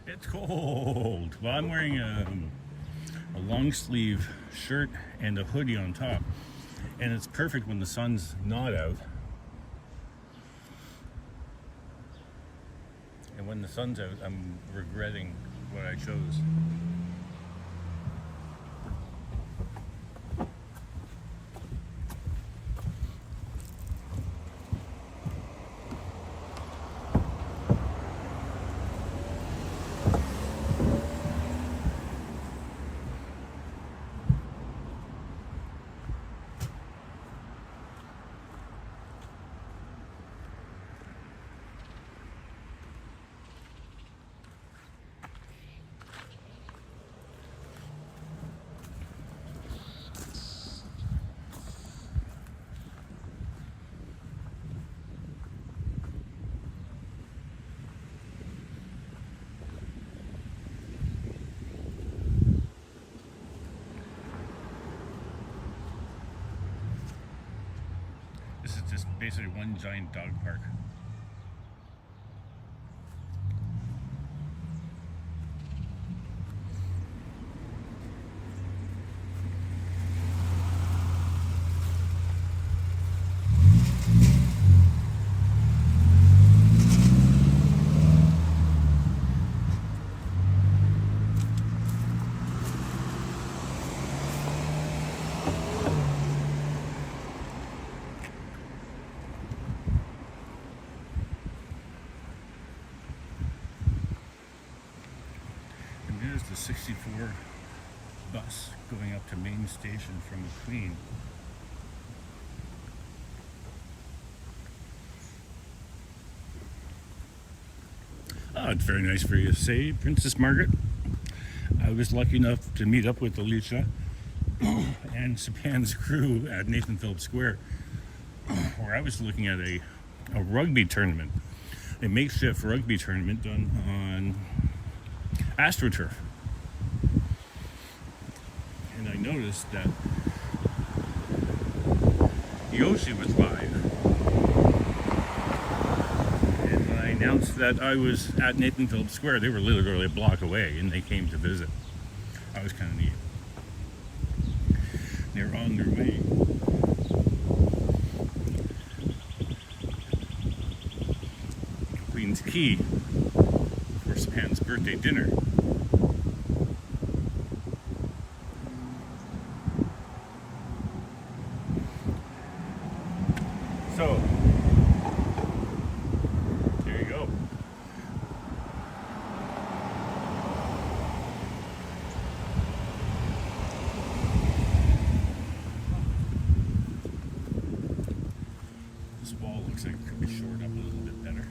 It's cold. Well, I'm wearing a long sleeve shirt and a hoodie on top, and it's perfect when the sun's not out. And when the sun's out, I'm regretting what I chose. This is just basically one giant dog park. There's the 64 bus going up to Main Station from McQueen. Oh, it's very nice for you to say, Princess Margaret. I was lucky enough to meet up with Alicia and Sapan's crew at Nathan Phillips Square, where I was looking at a rugby tournament, a makeshift rugby tournament done on AstroTurf. And I noticed that Yoshi was by. And when I announced that I was at Nathan Phillips Square, they were literally a block away and they came to visit. That was kind of neat. They're on their way. Queen's Key for Sapan's birthday dinner. So, there you go. This wall looks like it could be shored up a little bit better.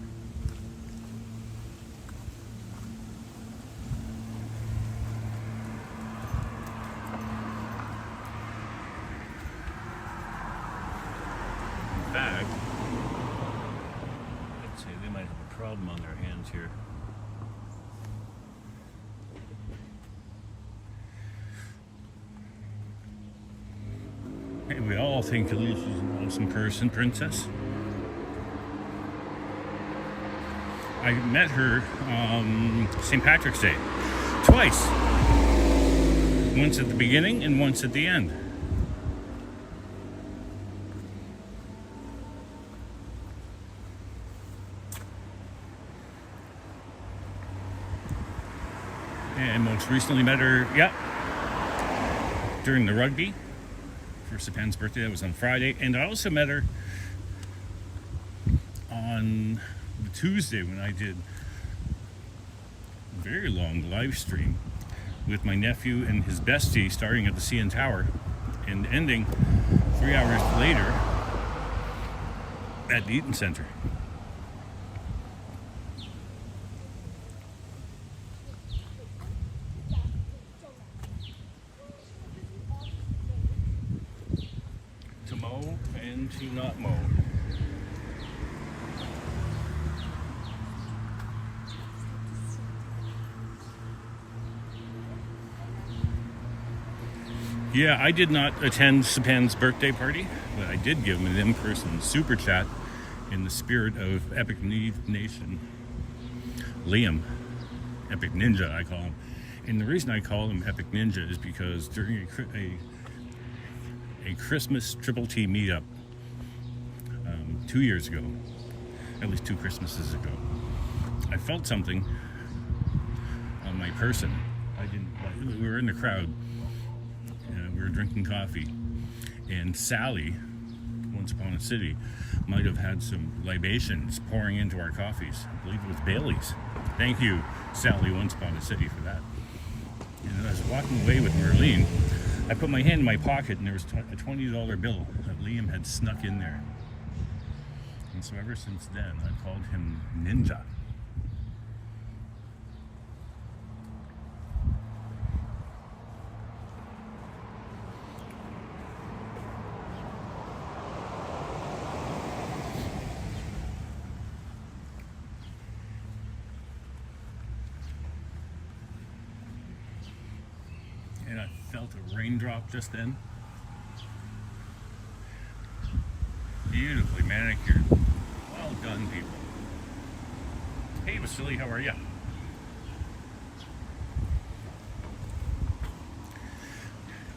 In fact, I'd say they might have a problem on their hands here. Hey, we all think Alicia's an awesome person, Princess. I met her St. Patrick's Day twice. Once at the beginning and once at the end. And most recently met her, during the rugby for Sapan's birthday. That was on Friday. And I also met her on the Tuesday when I did a very long live stream with my nephew and his bestie, starting at the CN Tower and ending 3 hours later at the Eaton Center. To mow and to not mow. Yeah, I did not attend Sapan's birthday party, but I did give him an in-person super chat in the spirit of Epic Nation. Liam, Epic Ninja, I call him. And the reason I call him Epic Ninja is because during a Christmas Triple T meetup 2 years ago, at least 2 Christmases ago, I felt something on my person. We were in the crowd. We were drinking coffee, and Sally, Once Upon a City, might have had some libations pouring into our coffees. I believe it was Bailey's. Thank you, Sally, Once Upon a City, for that. And as I was walking away with Merlene, I put my hand in my pocket, and there was a $20 bill that Liam had snuck in there. And so ever since then, I've called him Ninja. And I felt a raindrop just then. Beautifully manicured. Well done, people. Hey, Vasiliy, how are you?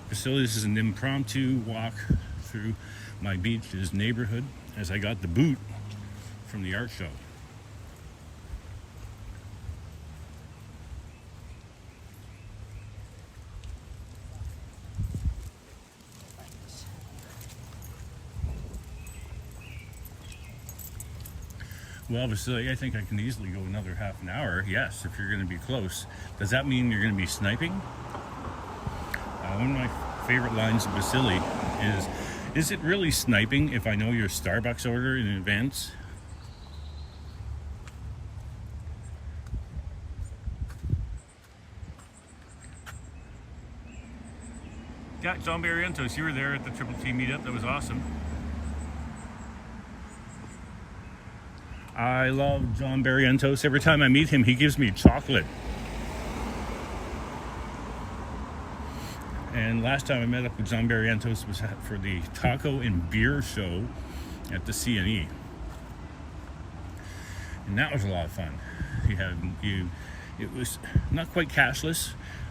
Vasiliy, this is an impromptu walk through my beach's neighborhood as I got the boot from the art show. Well, Vasiliy, I think I can easily go another half an hour. Yes, if you're going to be close. Does that mean you're going to be sniping? One of my favorite lines of Vasiliy is it really sniping if I know your Starbucks order in advance? Yeah, John Barrientos, you were there at the Triple T meetup. That was awesome. I love John Barrientos. Every time I meet him, he gives me chocolate. And last time I met up with John Barrientos was for the taco and beer show at the CNE. And that was a lot of fun. It was not quite cashless.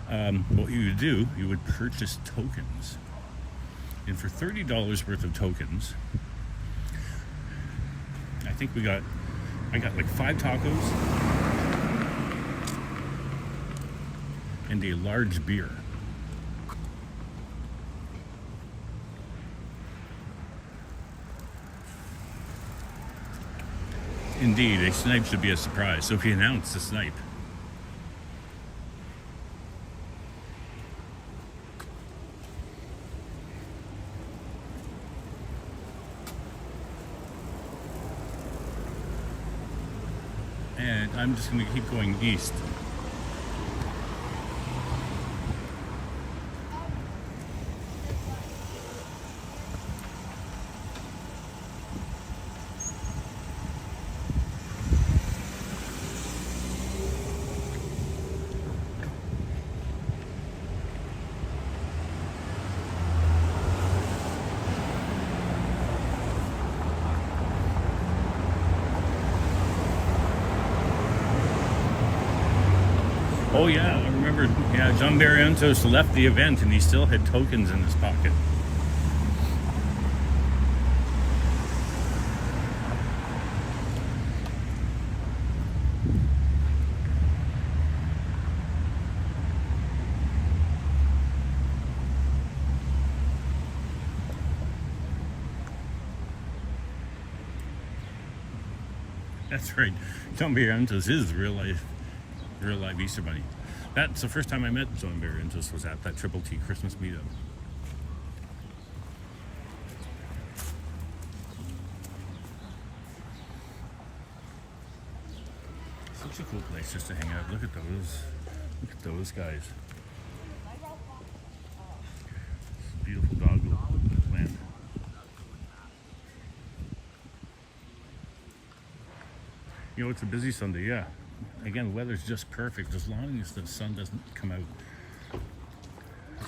What you would do, you would purchase tokens. And for $30 worth of tokens, I think I got like 5 tacos and a large beer. Indeed, a snipe should be a surprise. So if you announce the snipe, and I'm just going to keep going east. Oh yeah, I remember. Yeah, John Barrientos left the event and he still had tokens in his pocket. That's right. John Barrientos is real life Easter Bunny. That's the first time I met John Barrientos was at that Triple T Christmas meetup. Such a cool place just to hang out. Look at those guys. Beautiful dogwood plant. You know, it's a busy Sunday, yeah. Again, the weather's just perfect as long as the sun doesn't come out.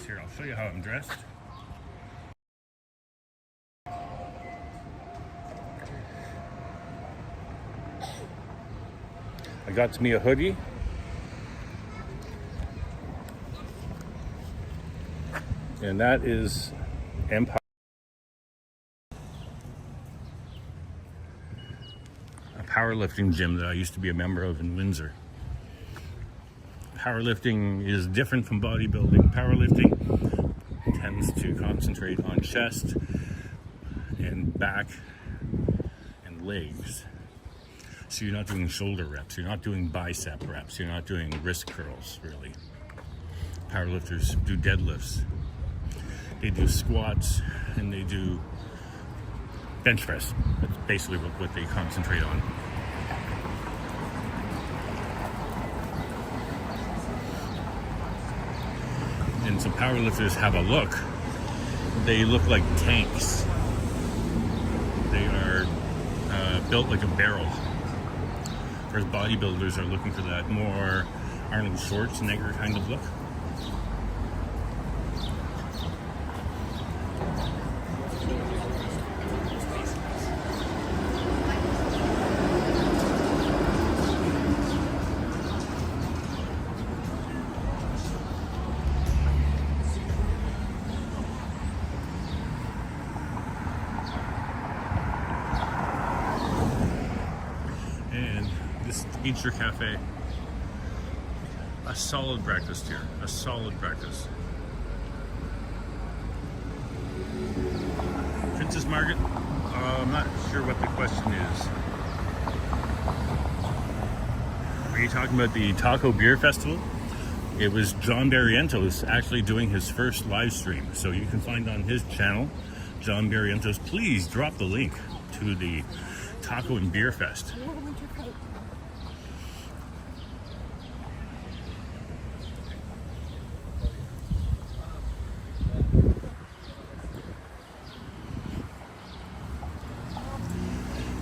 Here, I'll show you how I'm dressed. I got me a hoodie. And that is Empire. Powerlifting gym that I used to be a member of in Windsor. Powerlifting is different from bodybuilding. Powerlifting tends to concentrate on chest and back and legs. So you're not doing shoulder reps, you're not doing bicep reps, you're not doing wrist curls, really. Powerlifters do deadlifts. They do squats and they do bench press. That's basically what they concentrate on. And some powerlifters have a look. They look like tanks. They are built like a barrel. Whereas bodybuilders are looking for that more Arnold Schwarzenegger kind of look. Eat Your Cafe. A solid breakfast here. A solid breakfast. Princess Margaret? I'm not sure what the question is. Are you talking about the Taco Beer Festival? It was John Barrientos actually doing his first live stream. So you can find on his channel, John Barrientos. Please drop the link to the Taco and Beer Fest.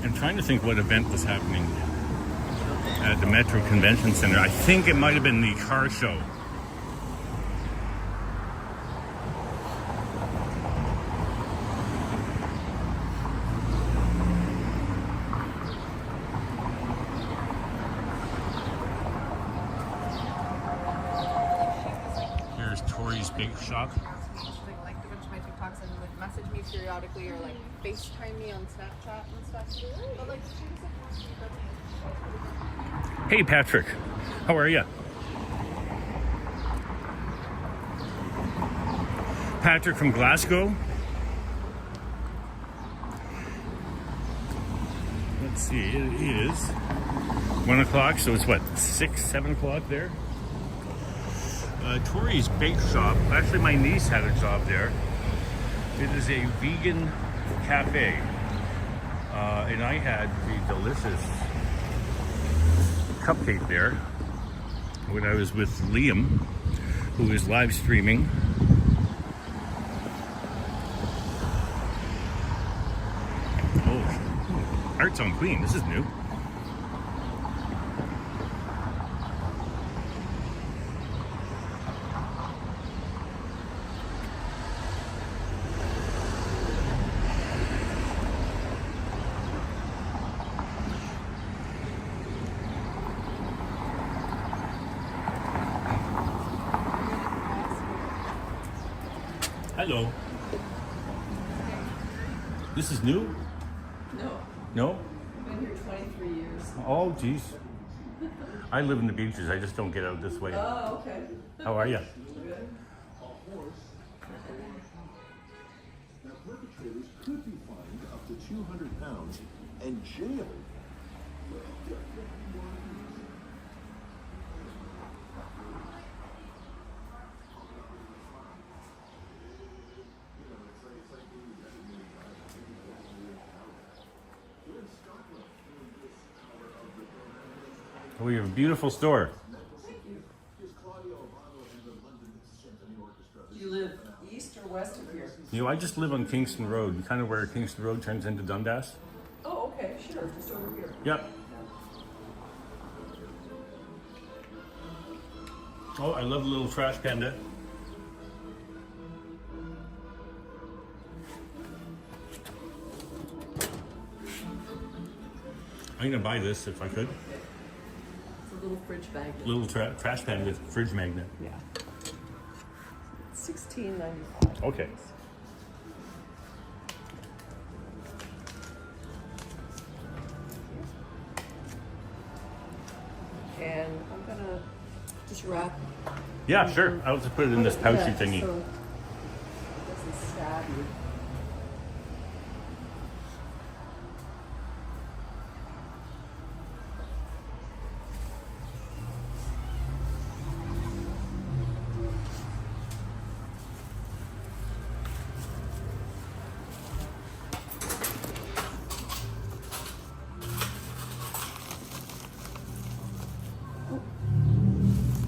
I'm trying to think what event was happening at the Metro Convention Center. I think it might have been the car show. Here's Tori's Bake Shop. Like a bunch of my TikToks and would message me periodically or like FaceTime me on Snapchat and stuff. But like Hey Patrick, how are you? Patrick from Glasgow. Let's see, it is 1 o'clock, so it's what, 6, 7 o'clock there? Tori's Bake Shop. Actually, my niece had a job there. It is a vegan cafe. And I had the delicious cupcake there when I was with Liam, who is live streaming. Oh, Arts on Queen. This is new. Hello. This is new? No, No? I've been here 23 years. Oh, geez. I live in the beaches. I just don't get out this way. Oh, okay. How are you? Good. Now, perpetrators could be fined up to 200 pounds and jailed. We have a beautiful store. Do you live east or west of here? You know, I just live on Kingston Road, kind of where Kingston Road turns into Dundas. Oh, okay, sure, just over here. Yep. Oh, I love the little trash panda. I'm gonna buy this if I could. It's a little fridge magnet. Little trash pan with fridge magnet. Yeah. $16.95. Okay. And I'm gonna just wrap. Yeah, sure. I'll just put it in this pouchy Yeah, thingy. so it doesn't stab you.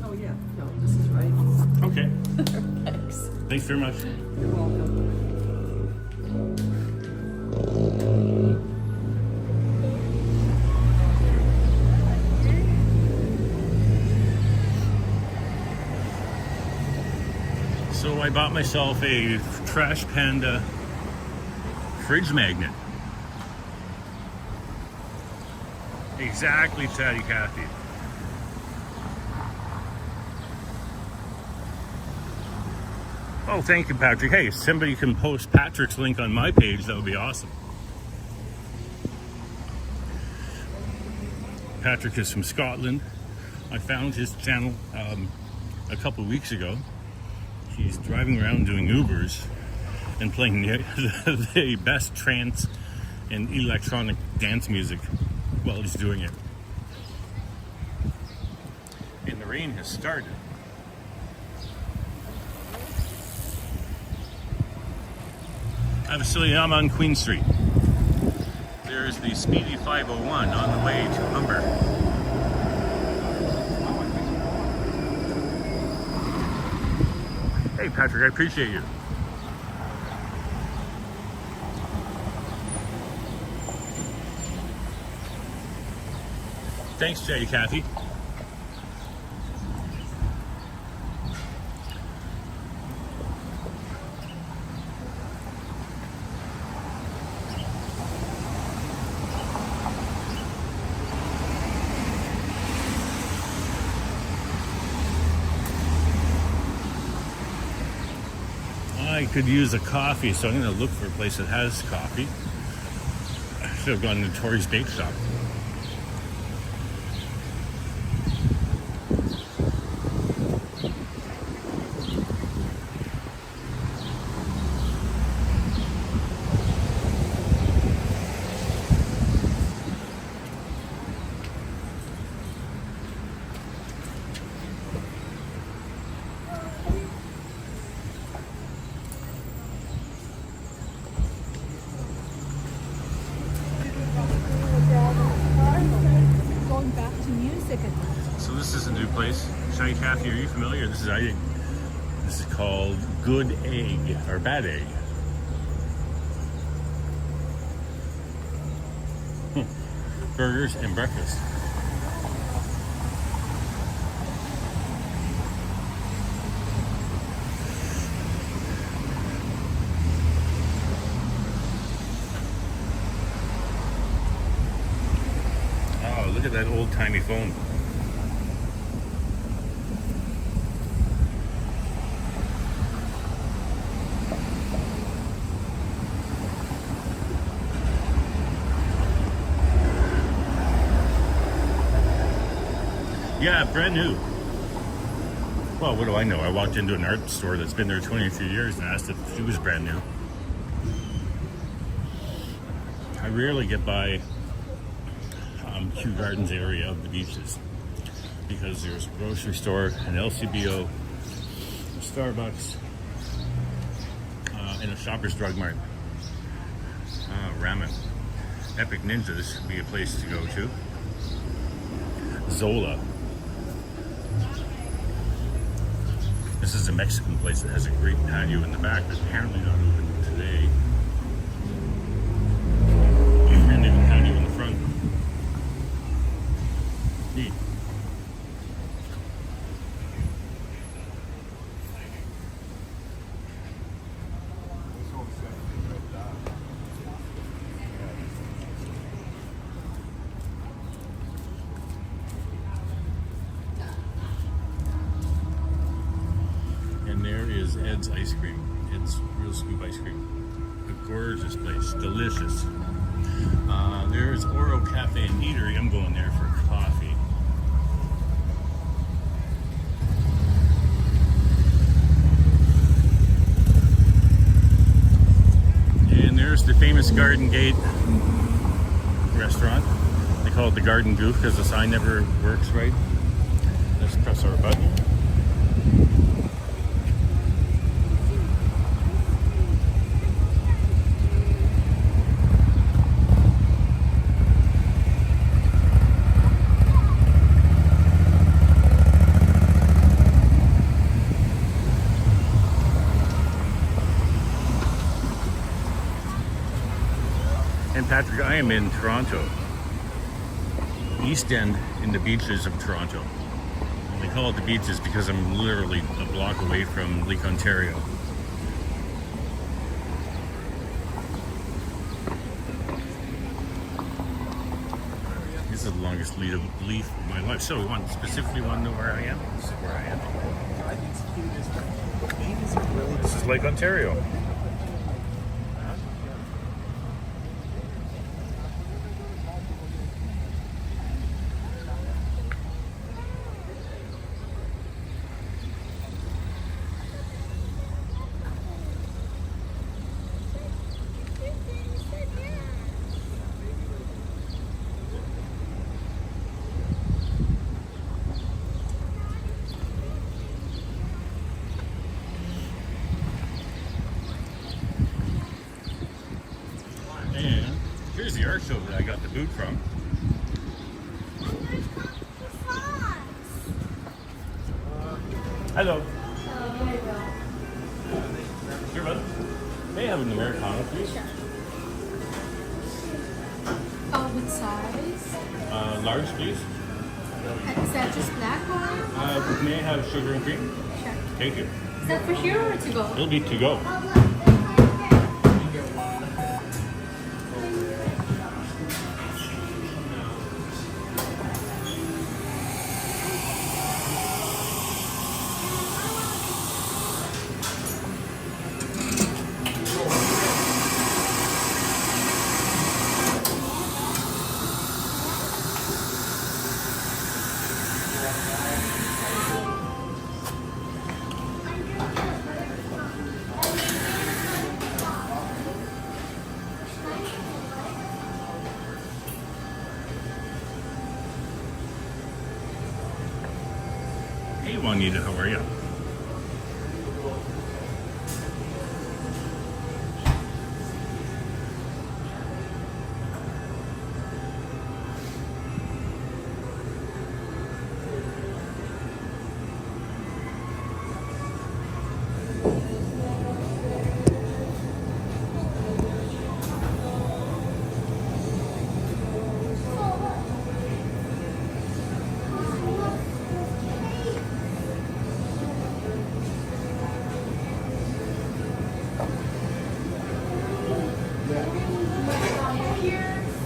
Oh yeah, no, this is right. Okay. Thanks. Thanks very much. You're welcome. So I bought myself a Trash Panda fridge magnet. Exactly, Chatty Cathy. Oh, thank you, Patrick. Hey, if somebody can post Patrick's link on my page, that would be awesome. Patrick is from Scotland. I found his channel a couple of weeks ago. He's driving around doing Ubers and playing the best trance and electronic dance music while he's doing it. And the rain has started. Hi Vasiliy, I'm on Queen Street. There's the Speedy 501 on the way to Humber. Hey Patrick, I appreciate you. Thanks, Jay, Kathy. I could use a coffee, so I'm going to look for a place that has coffee. I should have gone to Tori's Bake Shop. Going back to music again. So this is a new place. Shiny Kathy, are you familiar? This is called Good Egg or Bad Egg. Burgers and breakfast. Oh, look at that old-timey phone. Yeah, brand new. Well, what do I know? I walked into an art store that's been there 23 years and asked if it was brand new. I rarely get by Kew Gardens area of the beaches because there's a grocery store, an LCBO, a Starbucks, and a Shoppers Drug Mart. Ramen. Epic Ninjas would be a place to go to. Zola. This is a Mexican place that has a great patio in the back, but apparently not open today. And they have a patio in the front. Neat. And there is Ed's ice cream. Ed's Real Scoop ice cream. A gorgeous place, delicious. There's Oro Cafe and Eatery. I'm going there for coffee. And there's the famous Garden Gate restaurant. They call it the Garden Goof because the sign never works right. Let's press our button. And Patrick, I am in Toronto, East End in the beaches of Toronto. And they call it the beaches because I'm literally a block away from Lake Ontario. This is the longest leaf of my life. So you specifically want to know where I am? This is where I am. I think it's really This is Lake Ontario. the art show that I got the boot from. Hello. Sure, bud. May I have an Americano, please? What size? Large, please. Is that just black or? May I have sugar and cream? Sure. Thank you. Is that for here or to go? It'll be to go. Hey, Juanita, how are you?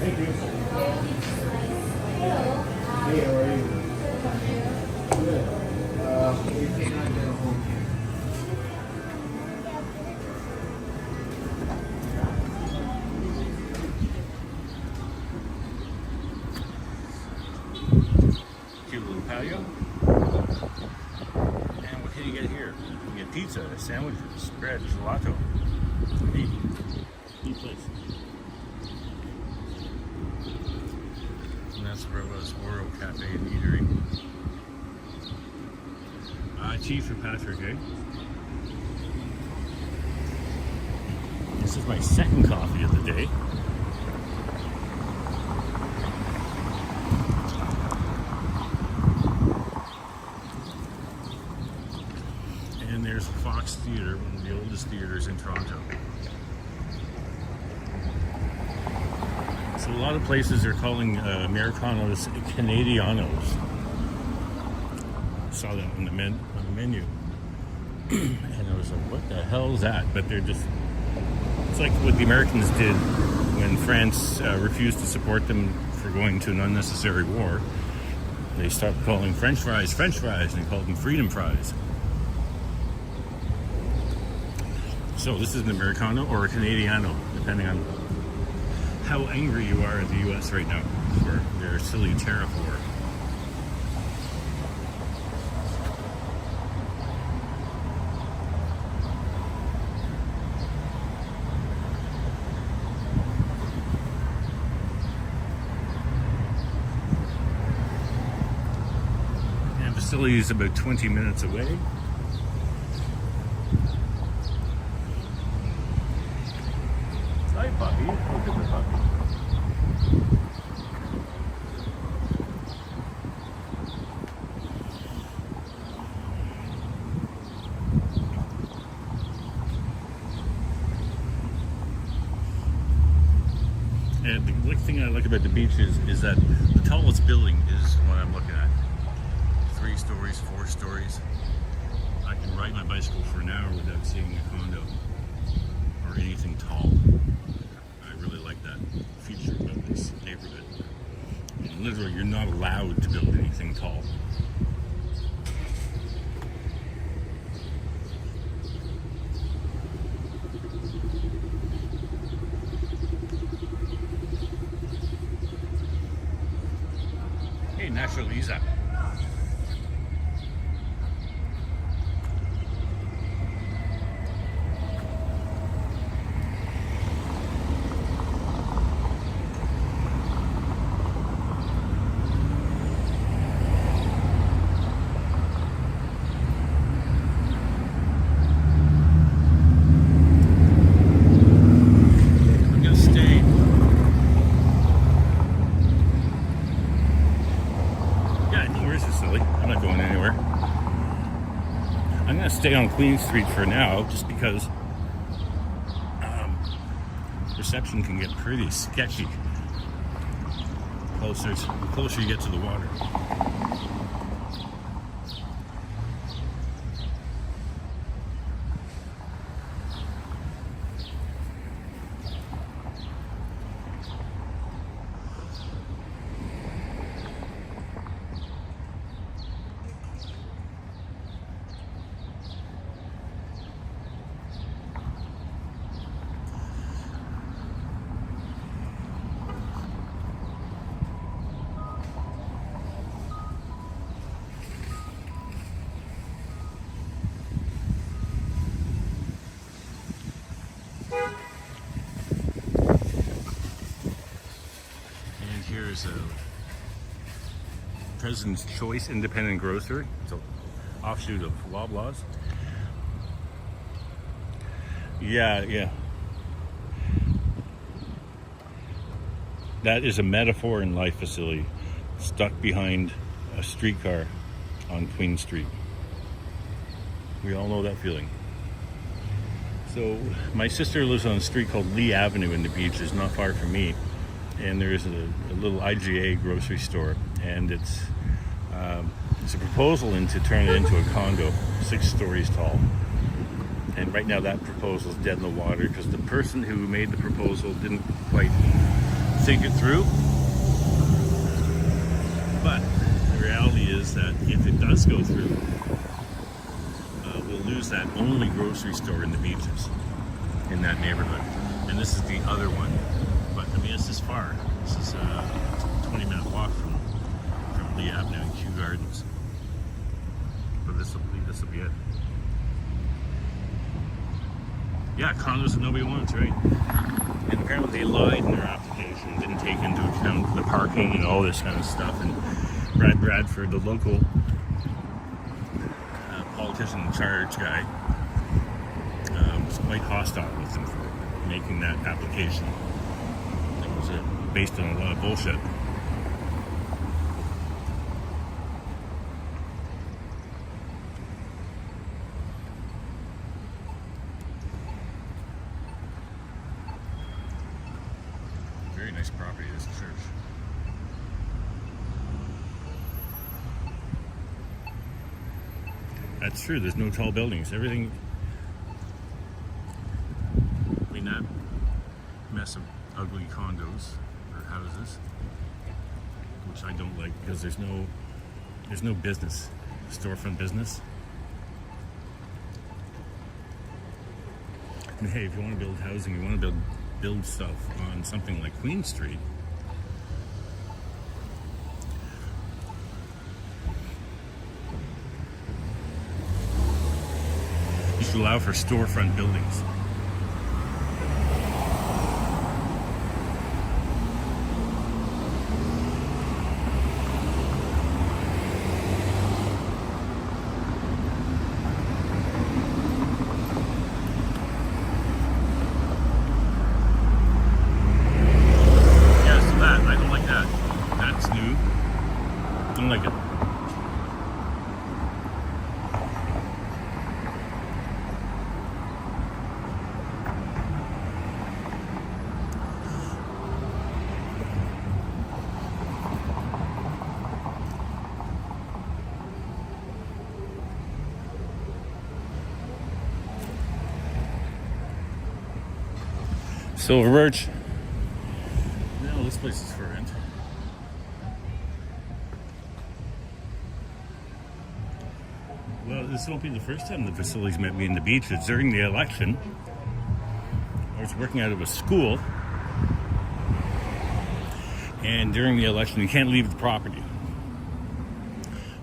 Thank you. Hey, how are you? Good. You cannot get a home here. Cute little patio. And what can you get here? You can get pizza, sandwiches, bread, gelato. Neat place. And that's Rova's Oro Cafe and Eatery. Tea for Patrick, eh? This is my second coffee of the day. And there's Fox Theatre, one of the oldest theaters in Toronto. So a lot of places are calling Americanos Canadianos. Saw that on the menu. And I was like, what the hell is that? But they're just, it's like what the Americans did when France refused to support them for going to an unnecessary war. They stopped calling French fries, and they called them freedom fries. So this is an Americano or a Canadiano, depending on how angry you are at the US right now for their silly tariff war. And Vasiliy is about 20 minutes away. Hi, puppy. Look at the puppy. And the thing I like about the beach is that the tallest building is what I'm looking at. 3 stories, 4 stories. I can ride my bicycle for an hour without seeing a condo or anything tall. I really like that feature about this neighborhood. And literally, you're not allowed to build anything tall. Hey, Natural Lisa. I'm gonna stay Queen Street for now, just because reception can get pretty sketchy the closer you get to the water. Here's a President's Choice Independent Grocery. It's an offshoot of Loblaws. Yeah. That is a metaphor in life, Vasiliy. Stuck behind a streetcar on Queen Street. We all know that feeling. So my sister lives on a street called Lee Avenue in the Beaches, not far from me. And there's a little IGA grocery store, and it's a proposal to turn it into a condo, 6 stories tall. And right now that proposal is dead in the water because the person who made the proposal didn't quite think it through. But the reality is that if it does go through, we'll lose that only grocery store in the Beaches in that neighborhood. And this is the other one. But I mean, it's this far. This is a 20-minute walk from Lee Avenue and Kew Gardens. But this will be it. Yeah, condos that nobody wants, right? And apparently they lied in their application, didn't take into account the parking and all this kind of stuff. And Brad Bradford, the local politician in charge guy, was quite hostile with them for making that application. It was based on a lot of bullshit. Very nice property, this church. That's true, there's no tall buildings. Everything, I mean, that mess of ugly condos or houses, which I don't like because there's no business, storefront business. I mean, hey, if you want to build housing, you want to build stuff on something like Queen Street, you should allow for storefront buildings. Like it. Silver Birch. No, this place is for rent. Well, this won't be the first time the Vasiliys met me in the Beaches. During the election, I was working out of a school, and during the election, you can't leave the property.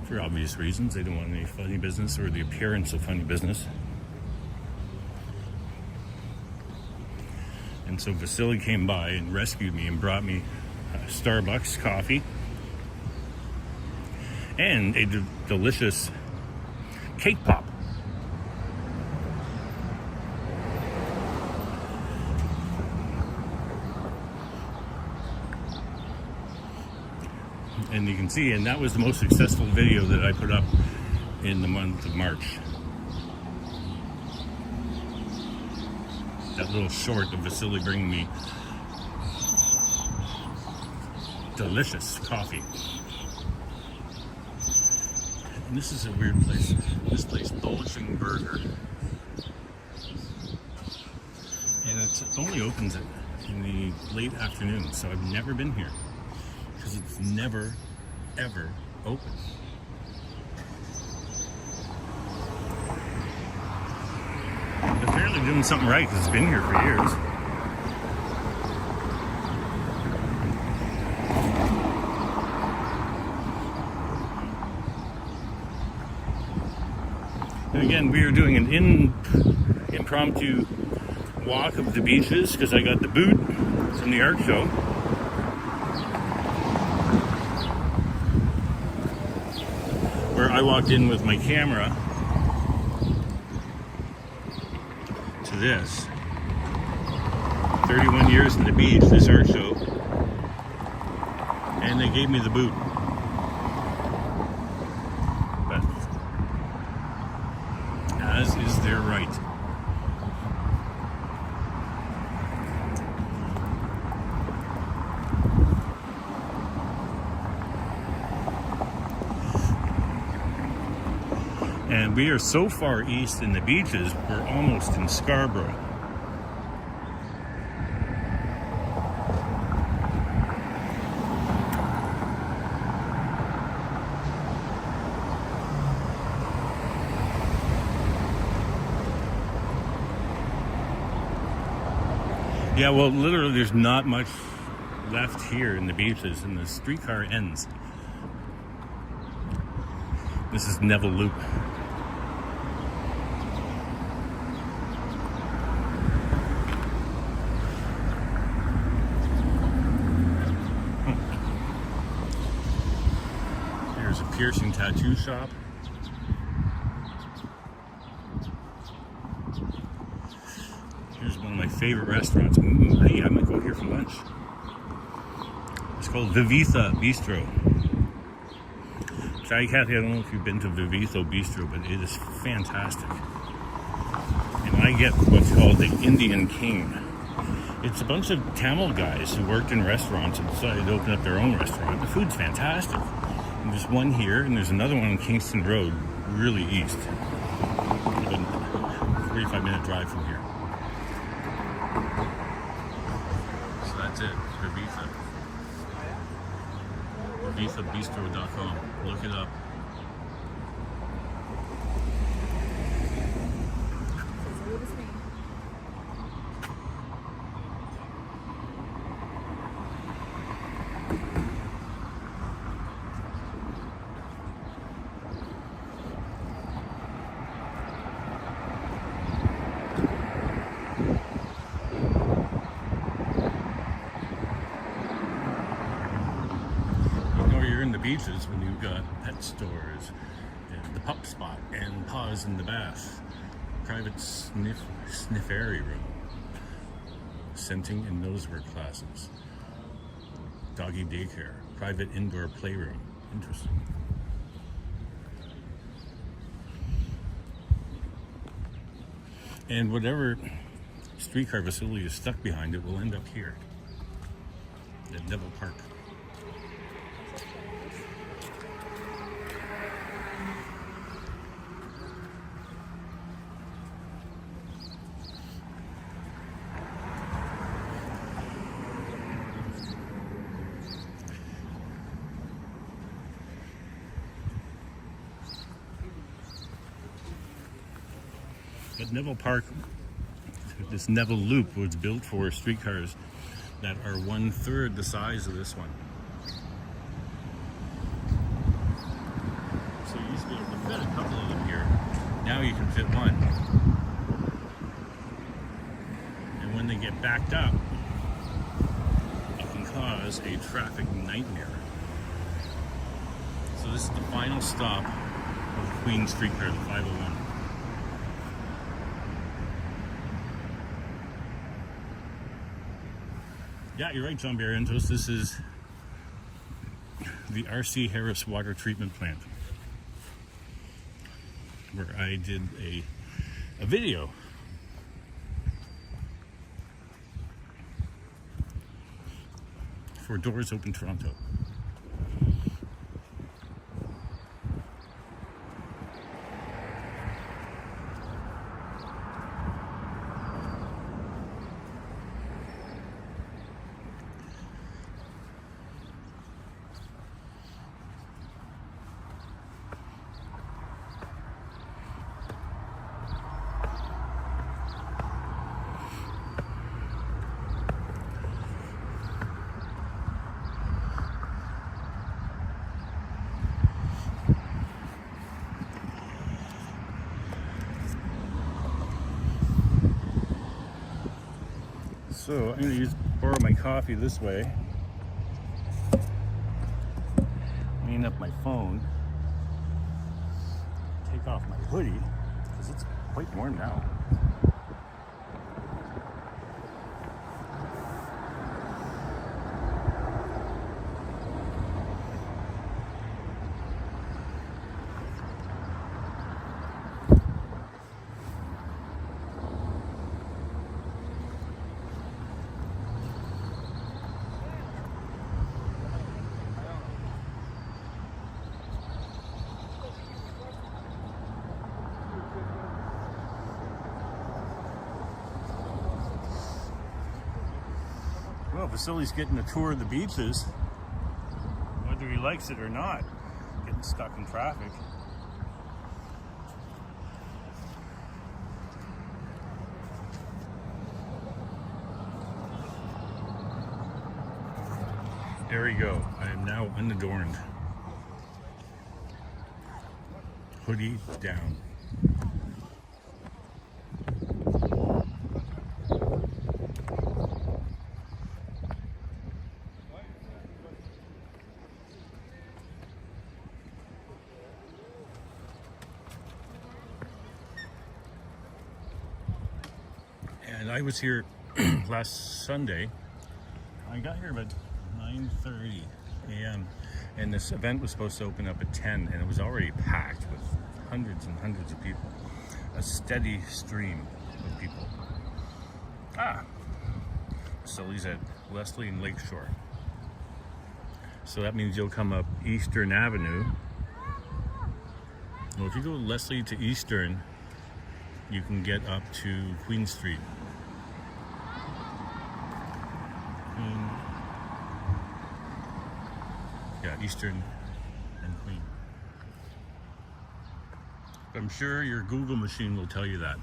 For obvious reasons, they don't want any funny business or the appearance of funny business. And so Vasiliy came by and rescued me and brought me Starbucks coffee and a delicious cake pop. And you can see, and that was the most successful video that I put up in the month of March. that little short of Vasiliy bringing me delicious coffee. And this is a weird place. This place, Bulging Burger. And it only opens in the late afternoon, so I've never been here because it's never, ever open. Apparently doing something right because it's been here for years. And again, we are doing an impromptu walk of the beaches because I got the boot from the art show. Where I walked in with my camera to this. 31 years in the beach, this art show. And they gave me the boot. But as is their right. And we are so far east in the beaches, we're almost in Scarborough. Yeah, well, literally there's not much left here in the beaches, and the streetcar ends. This is Neville Loop. There's a piercing tattoo shop. Here's one of my favorite restaurants. Ooh, hey, I might go here for lunch. It's called Vivitha Bistro. Sorry, Kathy, I don't know if you've been to Vivitha Bistro, but it is fantastic. And I get what's called the Indian King. It's a bunch of Tamil guys who worked in restaurants and decided to open up their own restaurant. The food's fantastic. And there's one here, and there's another one on Kingston Road, really east. About a 45-minute drive from here. So that's it, Vivitha. VivithaBistro.com. Look it up. Beaches when you've got pet stores, and the pup spot, and paws in the bath, private sniffery room, scenting and nosework classes, doggy daycare, private indoor playroom. Interesting. And whatever streetcar Vasiliy is stuck behind, it will end up here at Neville Park. But Neville Park, this Neville Loop, was built for streetcars that are 1/3 the size of this one. So you used to be able to fit a couple of them here. Now you can fit one. And when they get backed up, it can cause a traffic nightmare. So this is the final stop of the Queen streetcar, the 501. Yeah, you're right, John Barrientos. This is the R.C. Harris Water Treatment Plant, where I did a video for Doors Open Toronto. So I'm going to borrow my coffee this way, clean up my phone, take off my hoodie because it's quite warm now. Well, Vasily's getting a tour of the beaches, whether he likes it or not, getting stuck in traffic. There we go. I am now unadorned. Hoodie down. And I was here last Sunday. I got here about 9:30 a.m. and this event was supposed to open up at 10, and it was already packed with hundreds and hundreds of people. A steady stream of people. Vasily's at Leslie and Lakeshore. So that means you'll come up Eastern Avenue. Well, if you go Leslie to Eastern, you can get up to Queen Street. Yeah, Eastern and Queen. I'm sure your Google machine will tell you that.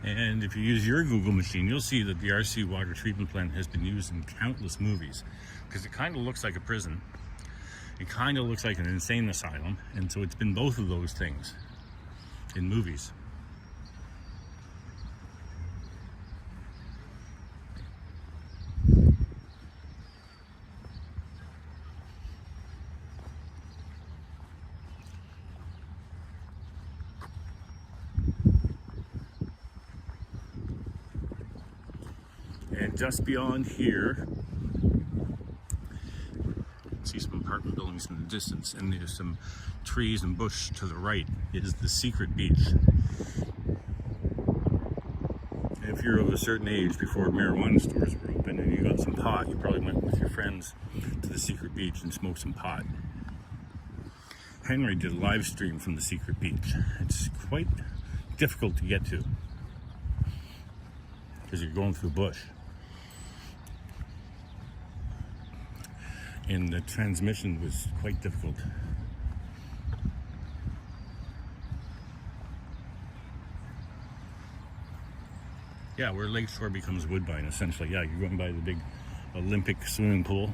And if you use your Google machine, you'll see that the RC water treatment plant has been used in countless movies, because it kind of looks like a prison. It kind of looks like an insane asylum, and so it's been both of those things in movies. And just beyond here, see some apartment buildings in the distance, and there's some trees and bush to the right is the secret beach. And if you're of a certain age, before marijuana stores were open and you got some pot, you probably went with your friends to the secret beach and smoked some pot. Henry did a live stream from the secret beach. It's quite difficult to get to because you're going through bush. And the transmission was quite difficult. Yeah, where Lakeshore becomes Woodbine, essentially. Yeah, you're going by the big Olympic swimming pool.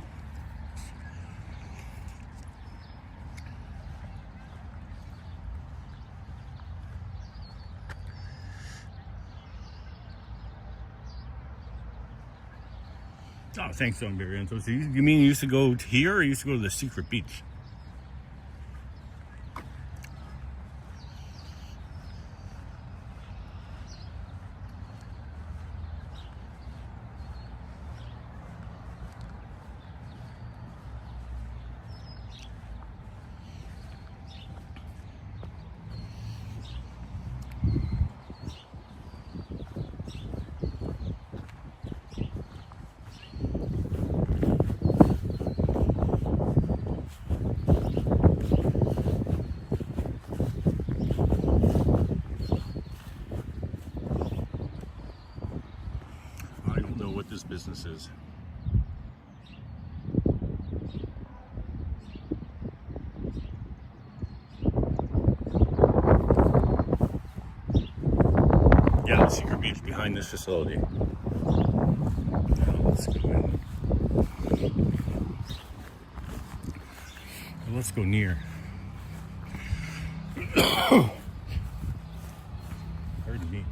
Oh, thanks, Don Barrientos. So you mean you used to go here, or you used to go to the secret beach? secret beach behind this facility. Now let's go in. Well, let's go near. Pardon me.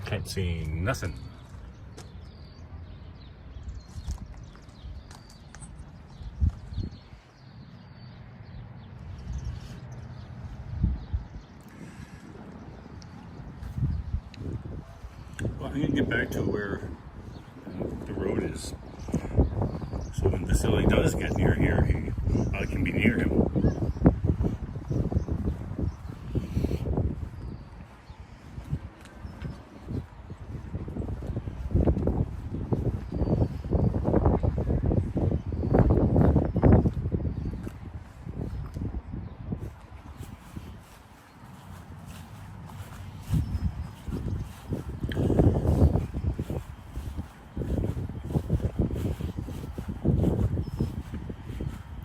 Can't see nothing. Well, I'm going to get back to where the road is. So when Vasiliy does get near here, I can be near him.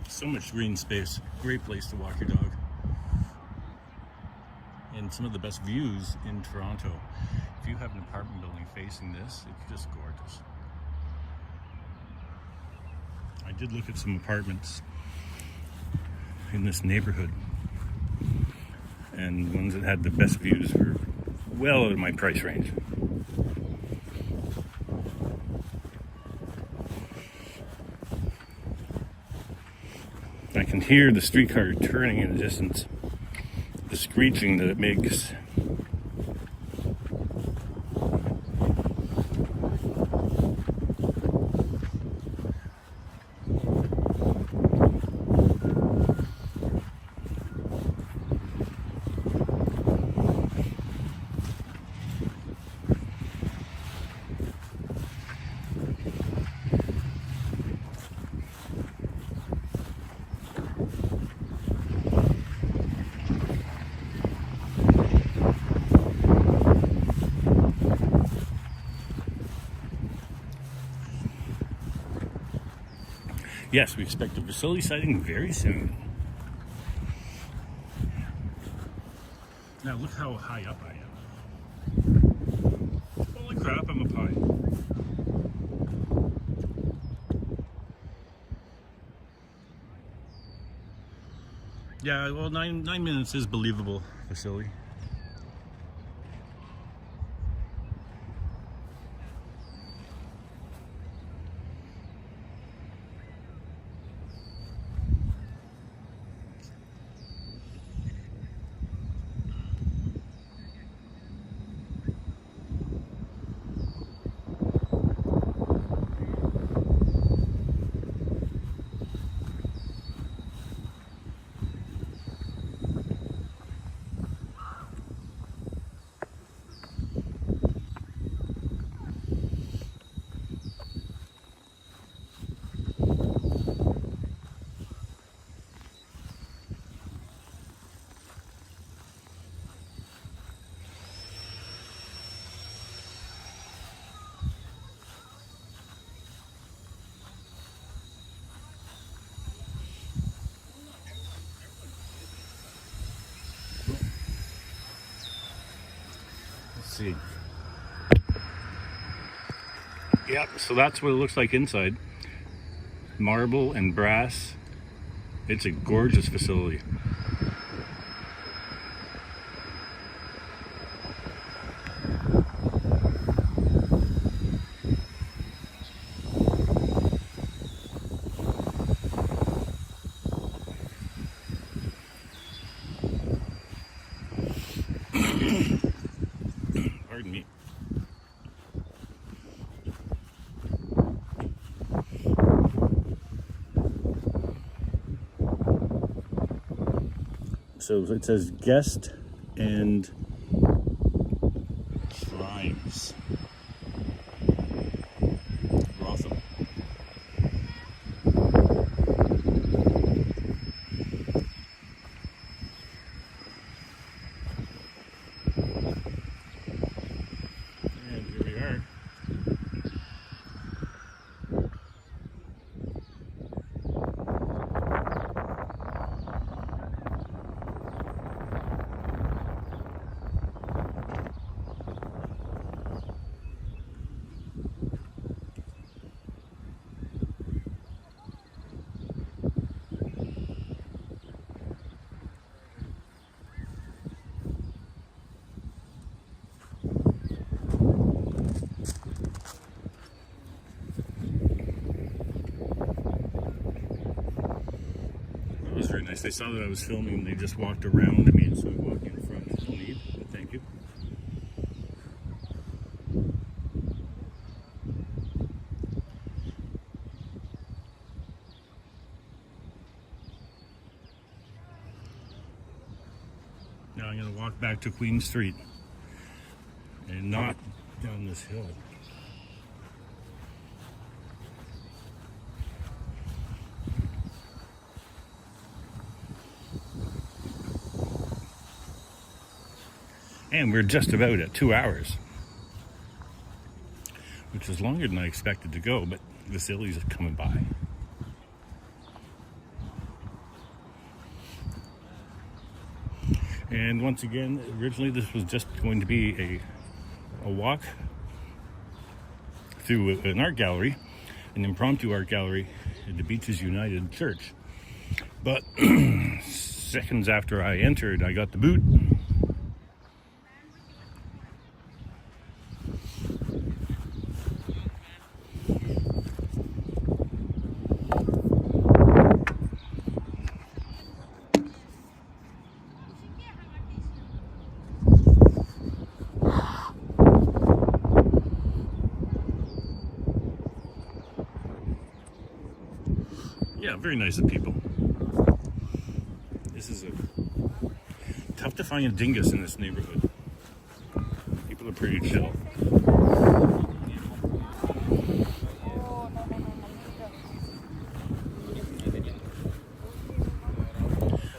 So much green space, great place to walk your dog. And some of the best views in Toronto. If you have an apartment building facing this, it's just gorgeous. I did look at some apartments in this neighborhood, and ones that had the best views were well out of my price range. I can hear the streetcar turning in the distance, the screeching that it makes. Yes, we expect a Vasiliy sighting very soon. Now look how high up I am. Holy crap, I'm up high. Yeah, well, 9 minutes is believable, Vasiliy. See. Yep, so that's what it looks like inside. Marble and brass. It's a gorgeous facility. Pardon me. So it says guest and shrines. Awesome. very nice. They saw that I was filming and they just walked around me instead of walking in front. No need, but thank you. Now I'm going to walk back to Queen Street and not down this hill. And we're just about at 2 hours, which is longer than I expected to go, but Vasily's coming by. And once again, originally this was just going to be a walk through an art gallery, an impromptu art gallery at the Beaches United Church. But seconds after I entered, I got the boot. Yeah, very nice of people. This is tough to find a dingus in this neighborhood. People are pretty chill.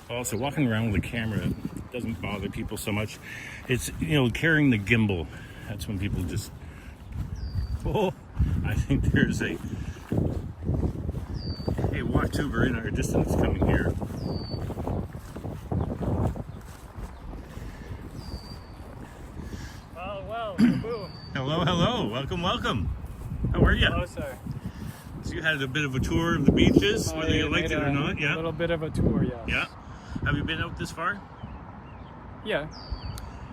Also, walking around with a camera doesn't bother people so much. It's, carrying the gimbal. That's when people just... Oh, I think there's a walk-tuber in our distance coming here. Well, boom. Hello. Welcome. How are you? Hello, sir. So you had a bit of a tour of the beaches, whether you liked it or not, yeah? A little bit of a tour, yeah. Yeah. Have you been out this far? Yeah.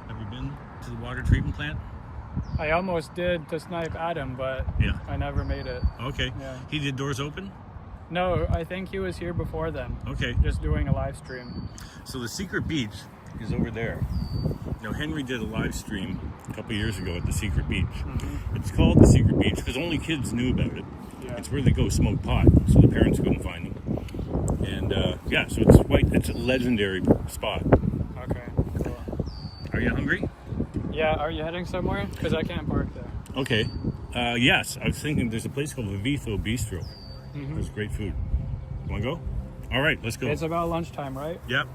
Have you been to the water treatment plant? I almost did to snipe Adam, but Yeah. I never made it. Okay. Yeah. He did doors open? No, I think he was here before then. Okay. Just doing a live stream. So the secret beach is over there. Now, Henry did a live stream a couple years ago at the secret beach. Mm-hmm. It's called the secret beach because only kids knew about it. Yeah. It's where they go smoke pot, so the parents couldn't find them. And so it's a legendary spot. Okay, cool. Are you hungry? Yeah, are you heading somewhere? Because I can't park there. Okay. Yes, I was thinking there's a place called Vivito Bistro. Mm-hmm. There's great food. Want to go? All right, let's go. It's about lunchtime, right? Yep.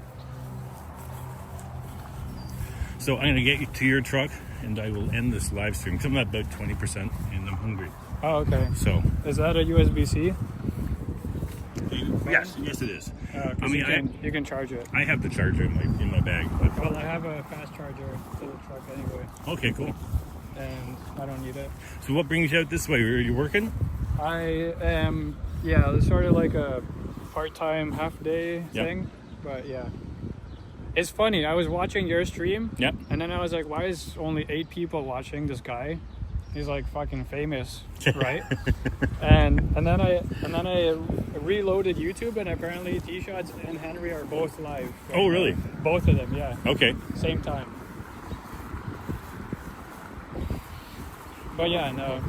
So I'm going to get you to your truck, and I will end this live stream. 'Cause I'm at about 20%, and I'm hungry. Oh, okay. So. Is that a USB-C? Yes, it is. I mean, you can charge it. I have the charger in my bag. But... Well, I have a fast charger to the truck anyway. Okay, cool. And I don't need it. So what brings you out this way? Are you working? I am, it's sort of like a part-time half-day thing. But yeah. It's funny, I was watching your stream. Yep. And then I was like, why is only 8 people watching this guy? He's like fucking famous, right? and then I reloaded YouTube, and apparently T-Shots and Henry are both live. Right Oh, really? now. Both of them, yeah. Okay. Same time. But yeah, no.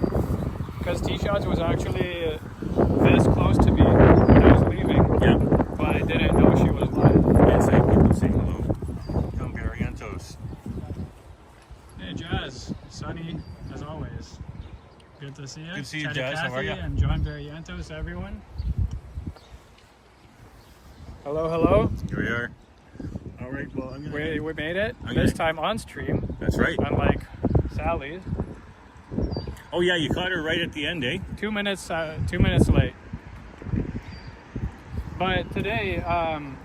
Because T-Shots was actually this close to me when I was leaving. Yeah. But I didn't know she was live. Yes, I have people saying hello. Come Barrientos. Hey, Jazz. Sunny, as always. Good to see you. Good to see you, Chatty Jazz. How are Cathy you? And John Barrientos, everyone. Hello. Here we are. All right, well, I'm going to... We made it. This time on stream. That's right. Unlike Sally's. Oh, yeah, you caught her right at the end, eh? 2 minutes late. But today,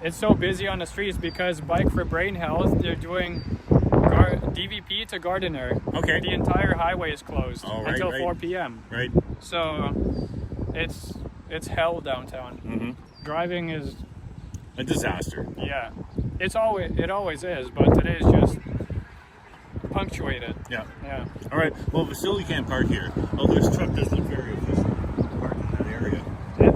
it's so busy on the streets because Bike for Brain Health, they're doing DVP to Gardiner. Okay. The entire highway is closed until 4 p.m. Right. So it's hell downtown. Mm-hmm. Driving is a disaster. Yeah. It always is, but today is just punctuated. Yeah. Yeah. All right. Well, Vasiliy can't park here. Although his truck does look very efficient. Park in that area. It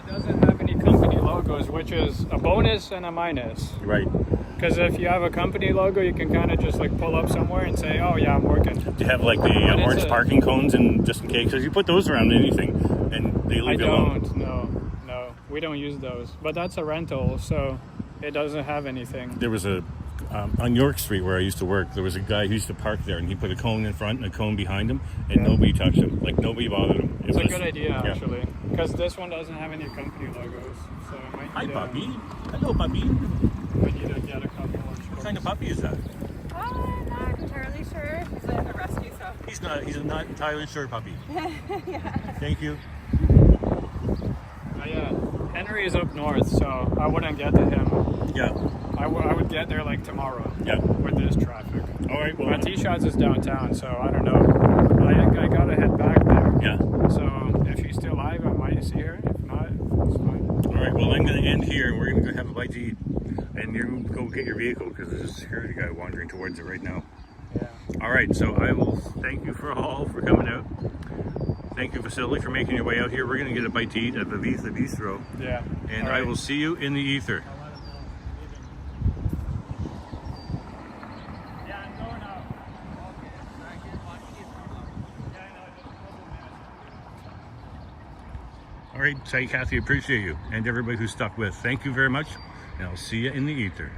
doesn't have any company logo logos, which is a bonus and a minus. Right. Because if you have a company logo, you can kind of just like pull up somewhere and say, "Oh yeah, I'm working." Do you have like the But it's orange a- parking cones and just in case? Because you put those around anything and they I leave you alone. don't. No, we don't use those. But that's a rental, so it doesn't have anything. There was a on York Street where I used to work. There was a guy who used to park there, and he put a cone in front and a cone behind him, and nobody touched him. Like nobody bothered him. It's a good idea, actually, because this one doesn't have any company logos, so it might. Hi, need puppy. Hello, puppy. We need to get a couple more. What kind of puppy is that? I'm not entirely sure. He's a rescue, so. He's not. He's a not entirely sure puppy. Yeah. Thank you. Yeah, Henry is up north, so I wouldn't get to him. Yeah. I would get there like tomorrow. Yeah. With this traffic. All right. Well. My T-Shots is downtown, so I don't know. I gotta head back there. Yeah. So if she's still alive, I might see her. If not, it's fine. All right. Well, I'm going to end here, and we're going to go have a bite to eat, and you go get your vehicle because there's a security guy wandering towards it right now. Yeah. All right. So I will thank you for coming out. Thank you, Vasiliy, for making your way out here. We're going to get a bite to eat at the Bistro. Yeah. And All right. I will see you in the ether. Yeah, I'm going out. All right, say Kathy, appreciate you and everybody who stuck with. Thank you very much, and I'll see you in the ether.